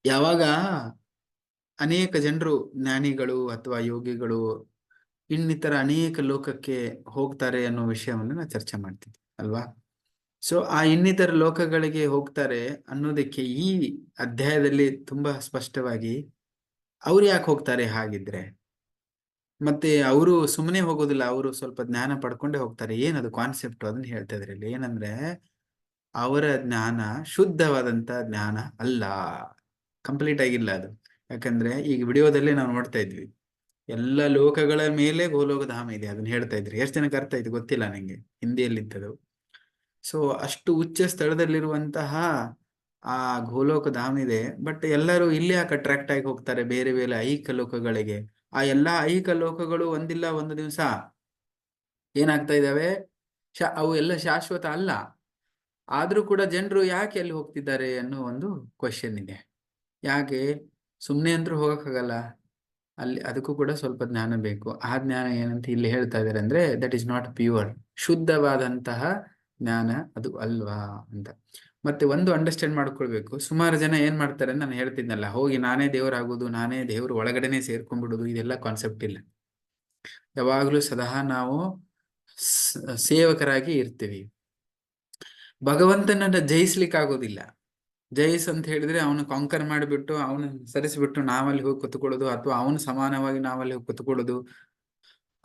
ಯಾವಾಗ ಅನೇಕ ಜನರು ಜ್ಞಾನಿಗಳು ಅಥವಾ ಯೋಗಿಗಳು ಇನ್ನಿತರ ಅನೇಕ ಲೋಕಕ್ಕೆ ಹೋಗ್ತಾರೆ ಅನ್ನೋ ವಿಷಯವನ್ನು ನಾವು ಚರ್ಚೆ ಮಾಡ್ತಿದ್ವಿ ಅಲ್ವಾ. ಸೊ ಆ ಇನ್ನಿತರ ಲೋಕಗಳಿಗೆ ಹೋಗ್ತಾರೆ ಅನ್ನೋದಕ್ಕೆ ಈ ಅಧ್ಯಾಯದಲ್ಲಿ ತುಂಬಾ ಸ್ಪಷ್ಟವಾಗಿ ಅವ್ರು ಯಾಕೆ ಹೋಗ್ತಾರೆ ಹಾಗಿದ್ರೆ, ಮತ್ತೆ ಅವರು ಸುಮ್ಮನೆ ಹೋಗೋದಿಲ್ಲ, ಅವರು ಸ್ವಲ್ಪ ಜ್ಞಾನ ಪಡ್ಕೊಂಡೇ ಹೋಗ್ತಾರೆ. ಏನದು ಕಾನ್ಸೆಪ್ಟ್ ಅದನ್ನ ಹೇಳ್ತಾ ಇದ್ರಿ ಇಲ್ಲಿ. ಏನಂದ್ರೆ ಅವರ ಜ್ಞಾನ ಶುದ್ಧವಾದಂತ ಜ್ಞಾನ ಅಲ್ಲ, ಕಂಪ್ಲೀಟ್ ಆಗಿಲ್ಲ ಅದು. ಯಾಕಂದ್ರೆ ಈಗ ವಿಡಿಯೋದಲ್ಲೇ ನಾವು ನೋಡ್ತಾ ಇದ್ವಿ, ಎಲ್ಲ ಲೋಕಗಳ ಮೇಲೆ ಗೋಲೋಕ ಧಾಮ ಇದೆ ಅದನ್ನ ಹೇಳ್ತಾ ಇದ್ರಿ. ಎಷ್ಟು ಜನಕ್ಕೆ ಅರ್ಥ ಆಯ್ತು ಗೊತ್ತಿಲ್ಲ ನಂಗೆ, ಹಿಂದಿಯಲ್ಲಿದ್ದದು. ಸೊ ಅಷ್ಟು ಉಚ್ಚ ಸ್ಥಳದಲ್ಲಿರುವಂತಹ ಆ ಗೋಲೋಕ ಧಾಮ ಇದೆ. ಬಟ್ ಎಲ್ಲರೂ ಇಲ್ಲಿ ಯಾಕೆ ಅಟ್ರಾಕ್ಟ್ ಆಗಿ ಹೋಗ್ತಾರೆ ಬೇರೆ ಬೇರೆ ಐಹಿಕ ಲೋಕಗಳಿಗೆ? ಆ ಎಲ್ಲಾ ಐಹಿಕ ಲೋಕಗಳು ಒಂದಿಲ್ಲ ಒಂದು ದಿವಸ ಏನಾಗ್ತಾ ಇದಾವೆ, ಅವು ಎಲ್ಲ ಶಾಶ್ವತ ಅಲ್ಲ. ಆದ್ರೂ ಕೂಡ ಜನರು ಯಾಕೆ ಅಲ್ಲಿ ಹೋಗ್ತಿದ್ದಾರೆ ಅನ್ನೋ ಒಂದು ಕ್ವಶನ್ ಇದೆ. ಯಾಕೆ? ಸುಮ್ಮನೆ ಅಂದ್ರೂ ಹೋಗಕ್ಕಾಗಲ್ಲ, ಅಲ್ಲಿ ಅದಕ್ಕೂ ಕೂಡ ಸ್ವಲ್ಪ ಜ್ಞಾನ ಬೇಕು. ಆ ಜ್ಞಾನ ಏನಂತ ಇಲ್ಲಿ ಹೇಳ್ತಾ ಇದ್ದಾರೆ ಅಂದ್ರೆ, ದಟ್ ಈಸ್ ನಾಟ್ ಪ್ಯೂರ್, ಶುದ್ಧವಾದಂತಹ ಜ್ಞಾನ ಅದು ಅಲ್ವಾ ಅಂತ. ಮತ್ತೆ ಒಂದು ಅಂಡರ್ಸ್ಟ್ಯಾಂಡ್ ಮಾಡ್ಕೊಳ್ಬೇಕು, ಸುಮಾರು ಜನ ಏನ್ ಮಾಡ್ತಾರೆ ನಾನು ಹೇಳ್ತಿದ್ನಲ್ಲ, ಹೋಗಿ ನಾನೇ ದೇವರಾಗೋದು, ನಾನೇ ದೇವ್ರ ಒಳಗಡೆನೆ ಸೇರ್ಕೊಂಡ್ಬಿಡುದು, ಇದೆಲ್ಲ ಕಾನ್ಸೆಪ್ಟ್ ಇಲ್ಲ. ಯಾವಾಗ್ಲೂ ಸದಾ ನಾವು ಸೇವಕರಾಗಿ ಇರ್ತೀವಿ. ಭಗವಂತನನ್ನ ಜಯಿಸ್ಲಿಕ್ಕೆ ಆಗೋದಿಲ್ಲ. ಜಯಿಸ್ ಅಂತ ಹೇಳಿದ್ರೆ ಅವನು ಕಾಂಕರ್ ಮಾಡಿಬಿಟ್ಟು ಅವನು ಸರಿಸ್ಬಿಟ್ಟು ನಾವಲ್ಲಿ ಹೋಗಿ ಕುತ್ಕೊಳ್ಳೋದು, ಅಥವಾ ಅವನು ಸಮಾನವಾಗಿ ನಾವಲ್ಲಿ ಹೋಗಿ ಕುತ್ಕೊಳ್ಳೋದು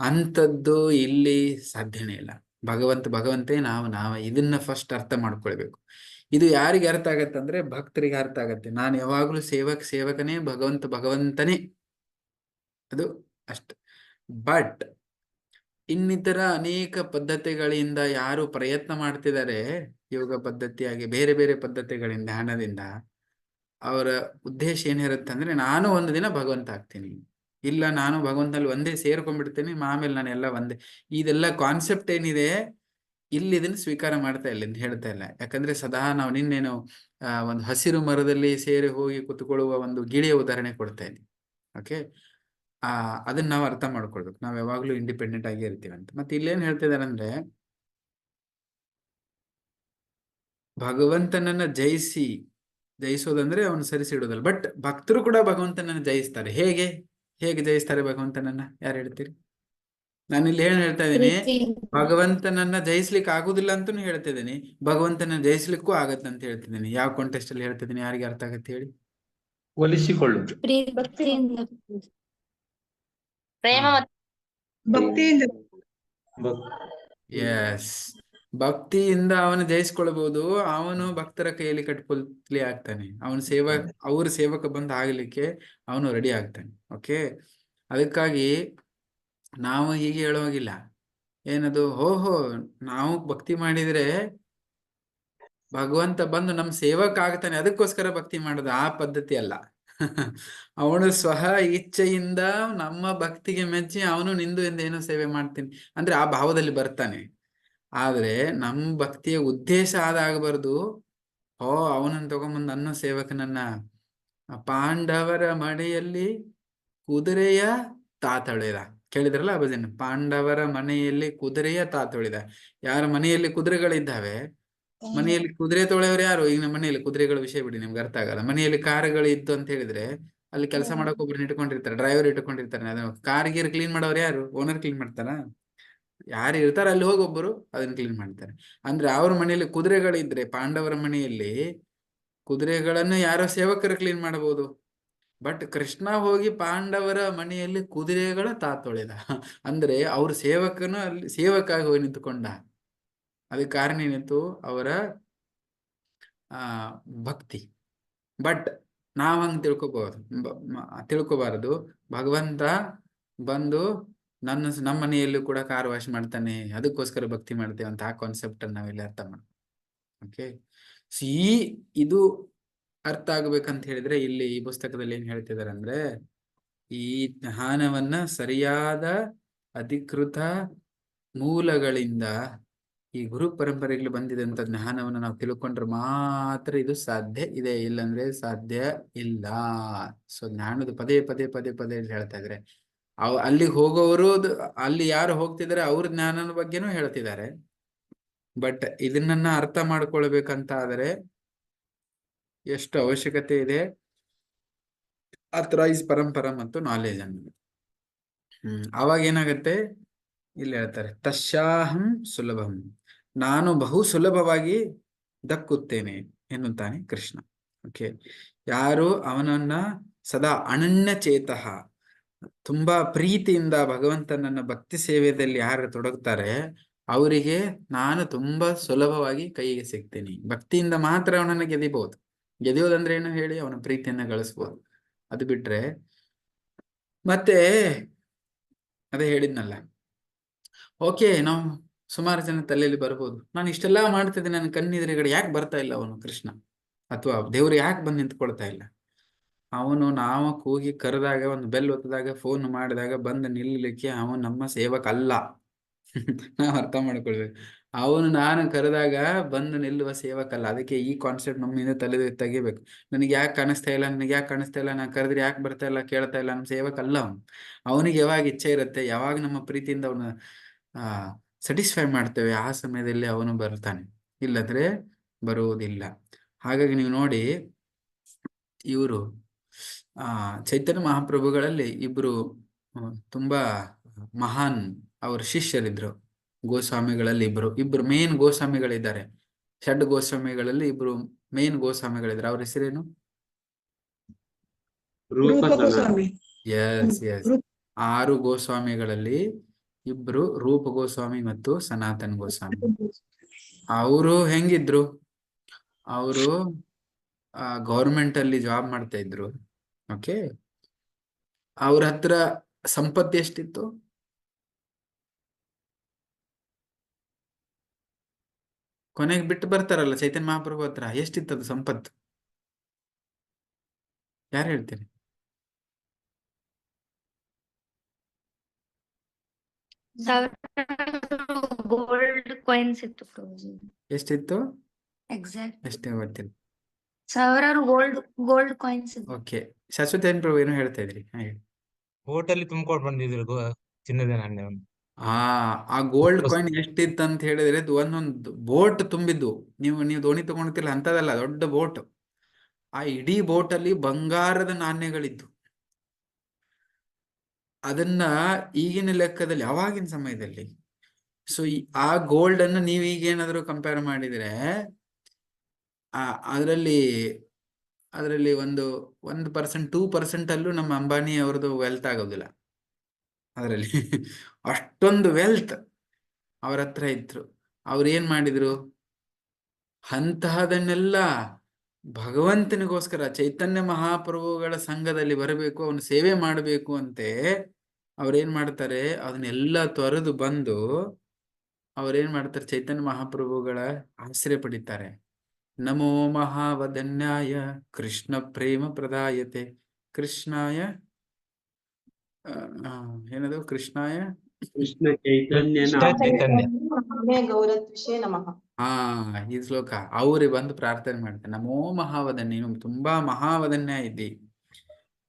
ಅಂಥದ್ದು ಇಲ್ಲಿ ಸಾಧ್ಯನೇ ಇಲ್ಲ. ಭಗವಂತೇ, ನಾವು ಇದನ್ನ ಫಸ್ಟ್ ಅರ್ಥ ಮಾಡ್ಕೊಳ್ಬೇಕು. ಇದು ಯಾರಿಗೆ ಅರ್ಥ ಆಗತ್ತಂದ್ರೆ ಭಕ್ತರಿಗೆ ಅರ್ಥ ಆಗತ್ತೆ. ನಾನು ಯಾವಾಗ್ಲೂ ಸೇವಕನೇ, ಭಗವಂತನೇ, ಅದು ಅಷ್ಟ. ಬಟ್ ಇನ್ನಿತರ ಅನೇಕ ಪದ್ಧತಿಗಳಿಂದ ಯಾರು ಪ್ರಯತ್ನ ಮಾಡ್ತಿದ್ದಾರೆ, ಯೋಗ ಪದ್ಧತಿಯಾಗಿ ಬೇರೆ ಬೇರೆ ಪದ್ಧತಿಗಳಿಂದ, ಧ್ಯಾನದಿಂದ, ಅವರ ಉದ್ದೇಶ ಏನಿರುತ್ತೆ ಅಂದ್ರೆ, ನಾನು ಒಂದು ದಿನ ಭಗವಂತ ಆಗ್ತೀನಿ, ಇಲ್ಲ ನಾನು ಭಗವಂತನಲ್ಲಿ ಒಂದೇ ಸೇರ್ಕೊಂಡ್ಬಿಡ್ತೇನೆ, ಆಮೇಲೆ ನಾನು ಎಲ್ಲ ಒಂದೇ. ಇದೆಲ್ಲ ಕಾನ್ಸೆಪ್ಟ್ ಏನಿದೆ ಇಲ್ಲಿ ಇದನ್ನ ಸ್ವೀಕಾರ ಮಾಡ್ತಾ ಇಲ್ಲ, ಅಂತ ಹೇಳ್ತಾ ಇಲ್ಲ. ಯಾಕಂದ್ರೆ ಸದಾ ನಾವು ನಿನ್ನೇನು ಒಂದು ಹಸಿರು ಮರದಲ್ಲಿ ಸೇರಿ ಹೋಗಿ ಕುತ್ಕೊಳ್ಳುವ ಒಂದು ಗಿಳಿಯ ಉದಾಹರಣೆ ಕೊಡ್ತಾ ಇದ್ವಿ. ಓಕೆ, ಅದನ್ನ ನಾವು ಅರ್ಥ ಮಾಡ್ಕೊಳ್ಬೇಕು. ನಾವ್ ಯಾವಾಗ್ಲೂ ಇಂಡಿಪೆಂಡೆಂಟ್ ಆಗಿ ಇರ್ತೀವಿ ಅಂತ. ಮತ್ತೆ ಇಲ್ಲೇನ್ ಹೇಳ್ತಿದಾರೆ ಅಂದ್ರೆ, ಭಗವಂತನನ್ನ ಜಯಿಸೋದಂದ್ರೆ ಅವನು ಸರಿಸಿಡೋದಲ್ಲ. ಬಟ್ ಭಕ್ತರು ಕೂಡ ಭಗವಂತನನ್ನ ಜಯಿಸ್ತಾರೆ. ಹೇಗೆ ಜಯಿಸ್ತಾರೆ ಭಗವಂತನನ್ನ? ಯಾರು ಹೇಳ್ತೀರಿ? ನಾನು ಇಲ್ಲಿ ಏನ್ ಹೇಳ್ತಾ ಇದ್ದೀನಿ, ಭಗವಂತನನ್ನ ಜಯಿಸ್ಲಿಕ್ಕೆ ಆಗುದಿಲ್ಲ ಅಂತಾನು ಹೇಳ್ತಾ ಇದ್ದೀನಿ, ಭಗವಂತನ ಜಯಿಸ್ಲಿಕ್ಕೂ ಆಗತ್ತಂತ ಹೇಳ್ತಿದ್ದೀನಿ. ಯಾವ ಕಾಂಟೆಸ್ಟ್ ಅಲ್ಲಿ ಹೇಳ್ತಿದ್ದೀನಿ, ಯಾರಿಗೆ ಅರ್ಥ ಆಗತ್ತೆ ಹೇಳಿ? ಒಲಿಸಿಕೊಳ್ಳುವುದು, ಪ್ರೇಮ ಭಕ್ತಿಯಿಂದ. ಎಸ್, ಭಕ್ತಿಯಿಂದ ಅವನು ಜಯಿಸ್ಕೊಳ್ಬಹುದು. ಅವನು ಭಕ್ತರ ಕೈಯಲ್ಲಿ ಕಟ್ಕೊಳ್ಲಿ ಆಗ್ತಾನೆ. ಅವ್ರ ಸೇವಕ ಬಂದು ಆಗ್ಲಿಕ್ಕೆ ಅವನು ರೆಡಿ ಆಗ್ತಾನೆ. ಓಕೆ, ಅದಕ್ಕಾಗಿ ನಾವು ಹೀಗೆ ಹೇಳೋಗಿಲ್ಲ. ಏನದು, ಓಹೋ ನಾವು ಭಕ್ತಿ ಮಾಡಿದ್ರೆ ಭಗವಂತ ಬಂದು ನಮ್ ಸೇವಕ ಆಗ್ತಾನೆ ಅದಕ್ಕೋಸ್ಕರ ಭಕ್ತಿ ಮಾಡೋದು, ಆ ಪದ್ಧತಿ ಅಲ್ಲ. ಅವನು ಸ್ವಹ ಇಚ್ಛೆಯಿಂದ ನಮ್ಮ ಭಕ್ತಿಗೆ ಮೆಚ್ಚಿ ಅವನು ನಿಂದು ಏನೋ ಸೇವೆ ಮಾಡ್ತೀನಿ ಅಂದ್ರೆ ಆ ಭಾವದಲ್ಲಿ ಬರ್ತಾನೆ. ಆದ್ರೆ ನಮ್ ಭಕ್ತಿಯ ಉದ್ದೇಶ ಅದಾಗಬಾರ್ದು, ಅವನನ್ನ ತಗೊಂಬಂದು ಅನ್ನೋ ಸೇವಕನನ್ನ ಪಾಂಡವರ ಮನೆಯಲ್ಲಿ ಕುದುರೆಯ ತಾತೊಳೆದ. ಕೇಳಿದ್ರಲ್ಲ ಆ ಭಜನೆ, ಪಾಂಡವರ ಮನೆಯಲ್ಲಿ ಕುದುರೆಯ ತಾತೊಳೆದ. ಯಾರ ಮನೆಯಲ್ಲಿ ಕುದುರೆಗಳಿದ್ದಾವೆ, ಮನೆಯಲ್ಲಿ ಕುದುರೆ ತೊಳೆಯವರು ಯಾರು? ಈಗ ನಮ್ಮ ಮನೆಯಲ್ಲಿ ಕುದುರೆಗಳ ವಿಷಯ ಬಿಡಿ, ನಿಮ್ಗೆ ಅರ್ಥ ಆಗಲ್ಲ. ಮನೆಯಲ್ಲಿ ಕಾರುಗಳು ಇದ್ದು ಅಂತ ಹೇಳಿದ್ರೆ ಅಲ್ಲಿ ಕೆಲಸ ಮಾಡಕ್ ಒಬ್ರು ಇಟ್ಕೊಂಡಿರ್ತಾರೆ, ಡ್ರೈವರ್ ಇಟ್ಕೊಂಡಿರ್ತಾರೆ. ಅದನ್ನ ಕಾರ್ ಗೀರ್ ಕ್ಲೀನ್ ಮಾಡೋರು ಯಾರು? ಓನರ್ ಕ್ಲೀನ್ ಮಾಡ್ತಾರ? ಯಾರು ಇರ್ತಾರ ಅಲ್ಲಿ ಹೋಗಿ ಒಬ್ಬರು ಅದನ್ನ ಕ್ಲೀನ್ ಮಾಡ್ತಾರೆ. ಅಂದ್ರೆ ಅವ್ರ ಮನೆಯಲ್ಲಿ ಕುದುರೆಗಳಿದ್ರೆ, ಪಾಂಡವರ ಮನೆಯಲ್ಲಿ ಕುದುರೆಗಳನ್ನು ಯಾರೋ ಸೇವಕರು ಕ್ಲೀನ್ ಮಾಡಬಹುದು. ಬಟ್ ಕೃಷ್ಣ ಹೋಗಿ ಪಾಂಡವರ ಮನೆಯಲ್ಲಿ ಕುದುರೆಗಳ ತಾತೊಳೆದ ಅಂದ್ರೆ ಅವ್ರ ಸೇವಕನು ಅಲ್ಲಿ ಸೇವಕ ಹೋಗಿ ನಿಂತುಕೊಂಡ. ಅದಕ್ಕೆ ಕಾರಣ ಏನಿತ್ತು? ಅವರ ಭಕ್ತಿ. ಬಟ್ ನಾವ್ ಹಂಗ್ ತಿಳ್ಕೊಬಾರದು. ಭಗವಂತ ಬಂದು ನಮ್ಮ ಮನೆಯಲ್ಲೂ ಕೂಡ ಕಾರ್ ವಾಶ್ ಮಾಡ್ತಾನೆ, ಅದಕ್ಕೋಸ್ಕರ ಭಕ್ತಿ ಮಾಡ್ತೇವೆ ಅಂತ ಆ ಕಾನ್ಸೆಪ್ಟ್ ಅನ್ನು ನಾವಿಲ್ಲಿ ಅರ್ಥ ಮಾಡ್ತೀವಿ. ಓಕೆ, ಇದು ಅರ್ಥ ಆಗ್ಬೇಕಂತ ಹೇಳಿದ್ರೆ ಇಲ್ಲಿ ಈ ಪುಸ್ತಕದಲ್ಲಿ ಏನ್ ಹೇಳ್ತಿದಾರೆ ಅಂದ್ರೆ, ಈ ಜ್ಞಾನವನ್ನ ಸರಿಯಾದ ಅಧಿಕೃತ ಮೂಲಗಳಿಂದ, ಈ ಗುರು ಪರಂಪರೆಗಳು ಬಂದಿದಂತ ಜ್ಞಾನವನ್ನು ನಾವು ತಿಳ್ಕೊಂಡ್ರೆ ಮಾತ್ರ ಇದು ಸಾಧ್ಯ ಇದೆ, ಇಲ್ಲಂದ್ರೆ ಸಾಧ್ಯ ಇಲ್ಲ. ಸೊ ಜ್ಞಾನದ ಪದೇ ಪದೇ ಪದೇ ಪದೇ ಹೇಳ್ತಾ ಇದ್ರೆ, ಅಲ್ಲಿಗೆ ಹೋಗೋರು, ಅಲ್ಲಿ ಯಾರು ಹೋಗ್ತಿದಾರೆ ಅವ್ರ ಜ್ಞಾನದ ಬಗ್ಗೆನೂ ಹೇಳ್ತಿದ್ದಾರೆ. ಬಟ್ ಇದನ್ನ ಅರ್ಥ ಮಾಡ್ಕೊಳ್ಬೇಕಂತ ಆದ್ರೆ ಎಷ್ಟು ಅವಶ್ಯಕತೆ ಇದೆ, ಅಥರೈಸ್ ಪರಂಪರ ಮತ್ತು ನಾಲೆಜ್ ಅನ್ನೋದು. ಅವಾಗ ಏನಾಗತ್ತೆ, ಇಲ್ಲಿ ಹೇಳ್ತಾರೆ ತಸ್ಯಾಹಂ ಸುಲಭಂ, ನಾನು ಬಹು ಸುಲಭವಾಗಿ ದಕ್ಕುತ್ತೇನೆ ಎನ್ನುತ್ತಾನೆ ಕೃಷ್ಣ. ಓಕೆ, ಯಾರು ಅವನನ್ನ ಸದಾ ಅನನ್ಯ ಚೇತಃ, ತುಂಬಾ ಪ್ರೀತಿಯಿಂದ ಭಗವಂತನನ್ನ ಭಕ್ತಿ ಸೇವೆಯಲ್ಲಿ ಯಾರು ತೊಡಗ್ತಾರೆ ಅವರಿಗೆ ನಾನು ತುಂಬಾ ಸುಲಭವಾಗಿ ಕೈಗೆ ಸಿಗ್ತೀನಿ. ಭಕ್ತಿಯಿಂದ ಮಾತ್ರ ಅವನನ್ನ ಗೆದಿಬಹುದು. ಗೆದಿಯೋದಂದ್ರೆ ಏನು ಹೇಳಿ, ಅವನ ಪ್ರೀತಿಯನ್ನ ಗಳಿಸ್ಬೋದು. ಅದು ಬಿಟ್ರೆ ಮತ್ತೆ ಅದೇ ಹೇಳಿದ್ನಲ್ಲ, ಓಕೆ ನಾವು ಸುಮಾರು ಜನ ತಲೆಯಲ್ಲಿ ಬರ್ಬೋದು, ನಾನು ಇಷ್ಟೆಲ್ಲಾ ಮಾಡ್ತಿದ್ದೆ, ನನ್ನ ಕಣ್ಣೆದುರುಗಡೆ ಯಾಕೆ ಬರ್ತಾ ಇಲ್ಲ ಅವನು ಕೃಷ್ಣ, ಅಥವಾ ದೇವ್ರು ಯಾಕೆ ಬಂದು ನಿಂತ್ಕೊಳ್ತಾ ಇಲ್ಲ. ಅವನು ನಾವು ಕೂಗಿ ಕರೆದಾಗ, ಒಂದು ಬೆಲ್ ಒತ್ತಿದಾಗ, ಫೋನ್ ಮಾಡಿದಾಗ ಬಂದು ನಿಲ್ಲಲಿಕ್ಕೆ ಅವನು ನಮ್ಮ ಸೇವಕ ಅಲ್ಲ. ನಾವು ಅರ್ಥ ಮಾಡ್ಕೊಳ್ಬೇಕು. ಅವನು ನಾನು ಕರೆದಾಗ ಬಂದು ನಿಲ್ಲುವ ಸೇವಕ ಅಲ್ಲ. ಅದಕ್ಕೆ ಈ ಕಾನ್ಸೆಪ್ಟ್ ನಮ್ಮಿಂದ ತೆಗಿಬೇಕು. ನನಗೆ ಯಾಕೆ ಕಾಣಿಸ್ತಾ ಇಲ್ಲ, ನನಗೆ ಯಾಕೆ ಕಾಣಿಸ್ತಾ ಇಲ್ಲ, ನಾನು ಕರೆದ್ರೆ ಯಾಕೆ ಬರ್ತಾ ಇಲ್ಲ, ಕೇಳ್ತಾ ಇಲ್ಲ, ನಮ್ಮ ಸೇವಕ ಅಲ್ಲ ಅವನು. ಅವನಿಗೆ ಯಾವಾಗ ಇಚ್ಛೆ ಇರುತ್ತೆ, ಯಾವಾಗ ನಮ್ಮ ಪ್ರೀತಿಯಿಂದ ಅವನು ಸ್ಯಾಟಿಸ್ಫೈ ಮಾಡ್ತೇವೆ, ಆ ಸಮಯದಲ್ಲಿ ಅವನು ಬರ್ತಾನೆ, ಇಲ್ಲದ್ರೆ ಬರುವುದಿಲ್ಲ. ಹಾಗಾಗಿ ನೀವು ನೋಡಿ, ಇವರು ಚೈತನ್ಯ ಮಹಾಪ್ರಭುಗಳಲ್ಲಿ ಇಬ್ರು ತುಂಬಾ ಮಹಾನ್ ಅವ್ರ ಶಿಷ್ಯರಿದ್ರು. ಗೋಸ್ವಾಮಿಗಳಲ್ಲಿ ಇಬ್ರು ಮೇನ್ ಗೋಸ್ವಾಮಿಗಳಿದ್ದಾರೆ. ಷಡ್ ಗೋಸ್ವಾಮಿಗಳಲ್ಲಿ ಇಬ್ರು ಮೇನ್ ಗೋಸ್ವಾಮಿಗಳಿದ್ದಾರೆ. ಅವ್ರ ಹೆಸರೇನು? ರೂಪ ಗೋಸ್ವಾಮಿ. ಎಸ್. 6 ಗೋಸ್ವಾಮಿಗಳಲ್ಲಿ ಇಬ್ರು ರೂಪ ಗೋಸ್ವಾಮಿ ಮತ್ತು ಸನಾತನ್ ಗೋಸ್ವಾಮಿ. ಅವರು ಹೆಂಗಿದ್ರು, ಅವರು ಗೌರ್ಮೆಂಟ್ ಅಲ್ಲಿ ಜಾಬ್ ಮಾಡ್ತಾ ಇದ್ರು. ಓಕೆ, ಅವ್ರ ಹತ್ರ ಸಂಪತ್ತು ಎಷ್ಟಿತ್ತು? ಕೊನೆಗೆ ಬಿಟ್ಟು ಬರ್ತಾರಲ್ಲ ಚೈತನ್ಯ ಮಹಾಪ್ರಭು ಹತ್ರ, ಎಷ್ಟಿತ್ತದು ಸಂಪತ್ತು? ಯಾರು ಹೇಳ್ತೀರಿ? ಗೋಲ್ಡ್ ಕಾಯಿನ್ಸ್ ಇತ್ತು. ಎಷ್ಟಿತ್ತು? ಎಕ್ಸಾಕ್ಟ್ ಎಷ್ಟೇ ಗೊತ್ತಿಲ್ಲ. ಸಾವಿರಾರು ಗೋಲ್ಡ್ ಕಾಯಿನ್ಸ್ ಇತ್ತು. ಓಕೆ, ಶಾಶ್ವತೇನ್ ಪ್ರಭು ಏನೋ ಹೇಳ್ತಾ ಇದ್ರಿ? ಹೇಳಿ. ಹೋಟೆಲ್ ತುಂಬಿಕೊಂಡು ಬಂದಿದ್ರು ಚಿನ್ನದ ನಾಣ್ಯವನ್ನು. ಆ ಗೋಲ್ಡ್ ಕಾಯಿನ್ ಎಷ್ಟಿತ್ತು ಅಂತ ಹೇಳಿದ್ರೆ, ಒಂದೊಂದು ಬೋಟ್ ತುಂಬಿದ್ದು. ನೀವು ದೋಣಿ ತಗೊಂಡಿರ್ತಿಲ್ಲ ಅಂತದಲ್ಲ, ದೊಡ್ಡ ಬೋಟ್. ಆ ಇಡೀ ಬೋಟ್ ಅಲ್ಲಿ ಬಂಗಾರದ ನಾಣ್ಯಗಳಿತ್ತು. ಅದನ್ನ ಈಗಿನ ಲೆಕ್ಕದಲ್ಲಿ, ಅವಾಗಿನ ಸಮಯದಲ್ಲಿ, ಸೊ ಆ ಗೋಲ್ಡ್ ಅನ್ನ ನೀವು ಈಗೇನಾದ್ರು ಕಂಪೇರ್ ಮಾಡಿದ್ರೆ, ಅದರಲ್ಲಿ 1% 2% ಅಲ್ಲೂ ನಮ್ಮ ಅಂಬಾನಿ ಅವ್ರದ್ದು ವೆಲ್ತ್ ಆಗೋದಿಲ್ಲ ಅದರಲ್ಲಿ. ಅಷ್ಟೊಂದು ವೆಲ್ತ್ ಅವ್ರ ಹತ್ರ ಇದ್ರು. ಅವ್ರು ಏನ್ ಮಾಡಿದ್ರು, ಅಂತಹದನ್ನೆಲ್ಲ ಭಗವಂತನಿಗೋಸ್ಕರ ಚೈತನ್ಯ ಮಹಾಪ್ರಭುಗಳ ಸಂಘದಲ್ಲಿ ಬರಬೇಕು, ಅವನು ಸೇವೆ ಮಾಡಬೇಕು ಅಂತೆ ಅವ್ರೇನ್ ಮಾಡ್ತಾರೆ, ಅದನ್ನೆಲ್ಲ ತೊರೆದು ಬಂದು ಅವ್ರೇನ್ ಮಾಡ್ತಾರೆ, ಚೈತನ್ಯ ಮಹಾಪ್ರಭುಗಳ ಆಶ್ರಯ ಪಡಿತಾರೆ. ನಮೋ ಮಹಾವದನ್ಯಾಯ ಕೃಷ್ಣ ಪ್ರೇಮ ಪ್ರದಾಯತೆ ಕೃಷ್ಣಾಯ ಏನದು, ಕೃಷ್ಣಾಯ ಕೃಷ್ಣ ಚೈತನ್ಯ ಗೌರತ್ವಿಷೇ ನಮಃ. ಈ ಶ್ಲೋಕ ಅವ್ರಿಗೆ ಬಂದು ಪ್ರಾರ್ಥನೆ ಮಾಡ್ತಾರೆ. ನಮೋ ಮಹಾವದನ್ಯ, ನೀನು ತುಂಬಾ ಮಹಾವದನ್ಯ ಇದ್ದಿ,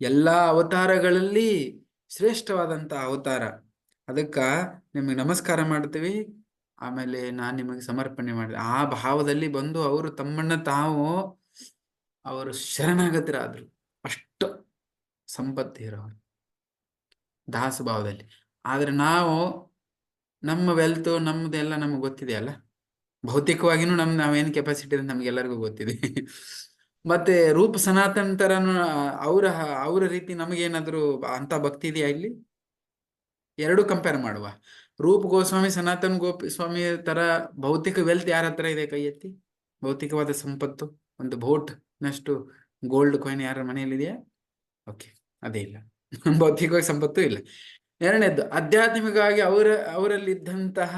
ಎಲ್ಲಾ ಅವತಾರಗಳಲ್ಲಿ ಶ್ರೇಷ್ಠವಾದಂತ ಅವತಾರ, ಅದಕ್ಕ ನಿಮಗೆ ನಮಸ್ಕಾರ ಮಾಡ್ತೀವಿ, ಆಮೇಲೆ ನಾನ್ ನಿಮಗೆ ಸಮರ್ಪಣೆ ಮಾಡಿದೆ. ಆ ಭಾವದಲ್ಲಿ ಬಂದು ಅವರು ತಮ್ಮನ್ನ ತಾವು ಅವರು ಶರಣಾಗತರಾದ್ರು. ಅಷ್ಟು ಸಂಪತ್ತು ಇರೋರು ದಾಸ ಭಾವದಲ್ಲಿ. ಆದ್ರೆ ನಾವು ನಮ್ಮ ವೆಲ್ತ್ ನಮ್ದೆಲ್ಲ ನಮ್ಗೆ ಗೊತ್ತಿದೆಯಲ್ಲ, ಭೌತಿಕವಾಗಿನೂ ನಾವೇನ್ ಕೆಪಾಸಿಟಿ ಅಂತ ನಮ್ಗೆಲ್ಲರಿಗೂ ಗೊತ್ತಿದೆ. ಮತ್ತೆ ರೂಪ ಸನಾತನ್ ತರನು ಅವರ ರೀತಿ ನಮಗೇನಾದ್ರು ಅಂತ ಭಕ್ತಿ ಇದೆಯಾ ಇಲ್ಲಿ? ಎರಡು ಕಂಪೇರ್ ಮಾಡುವ. ರೂಪ್ ಗೋಸ್ವಾಮಿ ಸನಾತನ್ ಗೋಸ್ವಾಮಿ ತರ ಭೌತಿಕ ವೆಲ್ತ್ ಯಾರ ಹತ್ರ ಇದೆ? ಕೈ ಎತ್ತಿ. ಭೌತಿಕವಾದ ಸಂಪತ್ತು, ಒಂದು ಬೋಟ್ ನಷ್ಟು ಗೋಲ್ಡ್ ಕಾಯಿನ್ ಯಾರ ಮನೆಯಲ್ಲಿದೆಯಾ? ಓಕೆ, ಅದೇ ಇಲ್ಲ. ಭೌತಿಕವಾಗಿ ಸಂಪತ್ತು ಇಲ್ಲ. ಎರಡನೇದ್ದು, ಆಧ್ಯಾತ್ಮಿಕವಾಗಿ ಅವರಲ್ಲಿದ್ದಂತಹ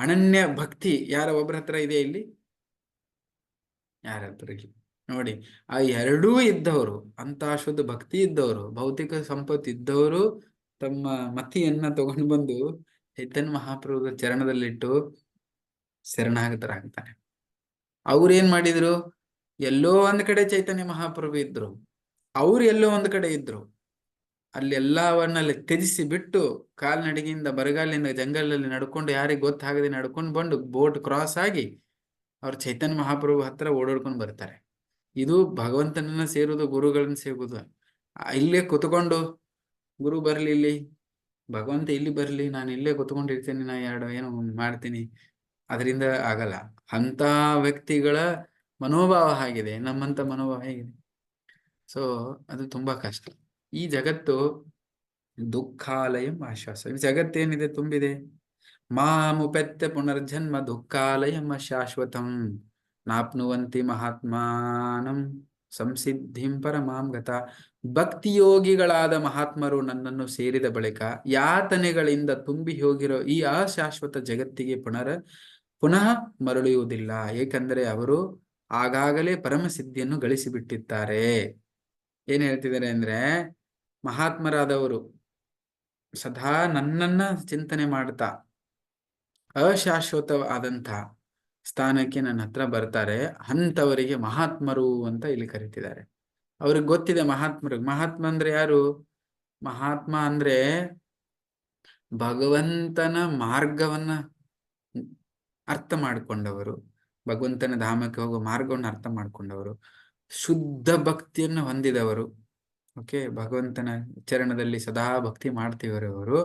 ಅನನ್ಯ ಭಕ್ತಿ ಯಾರ ಒಬ್ಬರ ಹತ್ರ ಇದೆ ಇಲ್ಲಿ? ಯಾರ ಹತ್ರ ಇಲ್ಲ ನೋಡಿ. ಆ ಎರಡೂ ಇದ್ದವರು, ಅಂತ ಶುದ್ಧ ಭಕ್ತಿ ಇದ್ದವರು, ಭೌತಿಕ ಸಂಪತ್ತು ಇದ್ದವರು ತಮ್ಮ ಮತಿಯನ್ನ ತಗೊಂಡು ಬಂದು ಚೈತನ್ಯ ಮಹಾಪ್ರಭುಗಳ ಚರಣದಲ್ಲಿಟ್ಟು ಶರಣಾಗತರಾಗ್ತಾರೆ. ಅವ್ರೇನ್ ಮಾಡಿದ್ರು, ಎಲ್ಲೋ ಒಂದ್ ಕಡೆ ಚೈತನ್ಯ ಮಹಾಪ್ರಭು ಇದ್ರು, ಅವ್ರು ಎಲ್ಲೋ ಒಂದ್ ಕಡೆ ಇದ್ರು. ಅಲ್ಲಿ ಎಲ್ಲವನ್ನಲ್ಲಿ ತ್ಯಜಿಸಿ ಬಿಟ್ಟು ಕಾಲ್ನಡಿಗೆಯಿಂದ ಬರಗಾಲಿಂದ ಜಂಗಲಲ್ಲಿ ನಡ್ಕೊಂಡು, ಯಾರಿಗೆ ಗೊತ್ತಾಗದೆ ನಡ್ಕೊಂಡು ಬಂದು ಬೋಟ್ ಕ್ರಾಸ್ ಆಗಿ ಅವ್ರು ಚೈತನ್ಯ ಮಹಾಪ್ರಭು ಹತ್ರ ಓಡಾಡ್ಕೊಂಡು ಬರ್ತಾರೆ. ಇದು ಭಗವಂತನನ್ನ ಸೇರುವುದು, ಗುರುಗಳನ್ನ ಸೇರುವುದು. ಇಲ್ಲೇ ಕುತ್ಕೊಂಡು ಗುರು ಬರ್ಲಿ ಇಲ್ಲಿ, ಭಗವಂತ ಇಲ್ಲಿ ಬರ್ಲಿ, ನಾನು ಇಲ್ಲೇ ಕುತ್ಕೊಂಡಿರ್ತೀನಿ, ನಾ ಏನೋ ಮಾಡ್ತೀನಿ, ಅದರಿಂದ ಆಗಲ್ಲ. ಅಂತ ವ್ಯಕ್ತಿಗಳ ಮನೋಭಾವ ಆಗಿದೆ, ನಮ್ಮಂತ ಮನೋಭಾವ ಹೇಗಿದೆ. ಸೊ ಅದು ತುಂಬಾ ಕಷ್ಟ. ಈ ಜಗತ್ತು ದುಃಖಾಲಯಂ ಆಶ್ವಾಸ. ಈ ಜಗತ್ತೇನಿದೆ ತುಂಬಿದೆ. ಮಾಮುಪೆತ್ತ ಪುನರ್ಜನ್ಮ ದುಃಖಾಲಯಂ ಶಾಶ್ವತಂ ನಾಪ್ನುವಂತಿ ಮಹಾತ್ಮಾನಂ ಸಂಸಿದ್ಧಿಂ ಪರಮಾಂ ಗತ. ಭಕ್ತಿಯೋಗಿಗಳಾದ ಮಹಾತ್ಮರು ನನ್ನನ್ನು ಸೇರಿದ ಬಳಿಕ ಯಾತನೆಗಳಿಂದ ತುಂಬಿ ಹೋಗಿರೋ ಈ ಅಶಾಶ್ವತ ಜಗತ್ತಿಗೆ ಪುನಃ ಮರಳುವುದಿಲ್ಲ. ಏಕೆಂದರೆ ಅವರು ಆಗಾಗಲೇ ಪರಮಸಿದ್ಧಿಯನ್ನು ಗಳಿಸಿಬಿಟ್ಟಿದ್ದಾರೆ. ಏನ್ ಹೇಳ್ತಿದ್ದಾರೆ ಅಂದ್ರೆ, ಮಹಾತ್ಮರಾದವರು ಸದಾ ನನ್ನನ್ನ ಚಿಂತನೆ ಮಾಡ್ತಾ ಅಶಾಶ್ವತವಾದಂಥ ಸ್ಥಾನಕ್ಕೆ ನನ್ನ ಹತ್ರ ಬರ್ತಾರೆ. ಅಂಥವರಿಗೆ ಮಹಾತ್ಮರು ಅಂತ ಇಲ್ಲಿ ಕರೀತಿದ್ದಾರೆ. ಅವ್ರಿಗೆ ಗೊತ್ತಿದೆ ಮಹಾತ್ಮರಿಗೆ. ಮಹಾತ್ಮ ಅಂದ್ರೆ ಯಾರು? ಮಹಾತ್ಮ ಅಂದ್ರೆ ಭಗವಂತನ ಮಾರ್ಗವನ್ನ ಅರ್ಥ ಮಾಡಿಕೊಂಡವರು, ಭಗವಂತನ ಧಾಮಕ್ಕೆ ಹೋಗೋ ಮಾರ್ಗವನ್ನು ಅರ್ಥ ಮಾಡಿಕೊಂಡವರು, ಶುದ್ಧ ಭಕ್ತಿಯನ್ನು ಹೊಂದಿದವರು. ಓಕೆ, ಭಗವಂತನ ಚರಣದಲ್ಲಿ ಸದಾ ಭಕ್ತಿ ಮಾಡ್ತಿವರವರು,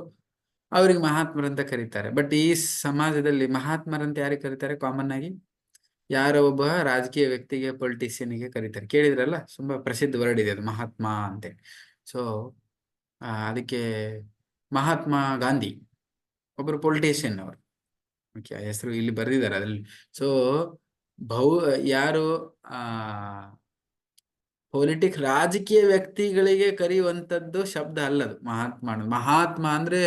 ಅವ್ರಿಗೆ ಮಹಾತ್ಮರಂತ ಕರೀತಾರೆ. ಬಟ್ ಈ ಸಮಾಜದಲ್ಲಿ ಮಹಾತ್ಮರಂತ ಯಾರಿಗೆ ಕರೀತಾರೆ? ಕಾಮನ್ ಆಗಿ ಯಾರೋ ಒಬ್ಬ ರಾಜಕೀಯ ವ್ಯಕ್ತಿಗೆ, ಪೊಲಿಟಿಷಿಯನ್ಗೆ ಕರೀತಾರೆ. ಕೇಳಿದ್ರಲ್ಲ, ತುಂಬಾ ಪ್ರಸಿದ್ಧ ವರ್ಡ್ ಇದೆ ಅದು, ಮಹಾತ್ಮ ಅಂತೇಳಿ. ಸೊ ಅದಕ್ಕೆ ಮಹಾತ್ಮ ಗಾಂಧಿ ಒಬ್ಬರು ಪೊಲಿಟಿಷಿಯನ್ ಅವರು. ಓಕೆ, ಹೆಸರು ಇಲ್ಲಿ ಬರೆದಿದ್ದಾರೆ ಅದ್ರಲ್ಲಿ. ಸೊ ಯಾರು ರಾಜಕೀಯ ವ್ಯಕ್ತಿಗಳಿಗೆ ಕರೆಯುವಂಥದ್ದು ಶಬ್ದ ಅಲ್ಲದು ಮಹಾತ್ಮ. ಮಹಾತ್ಮ ಅಂದ್ರೆ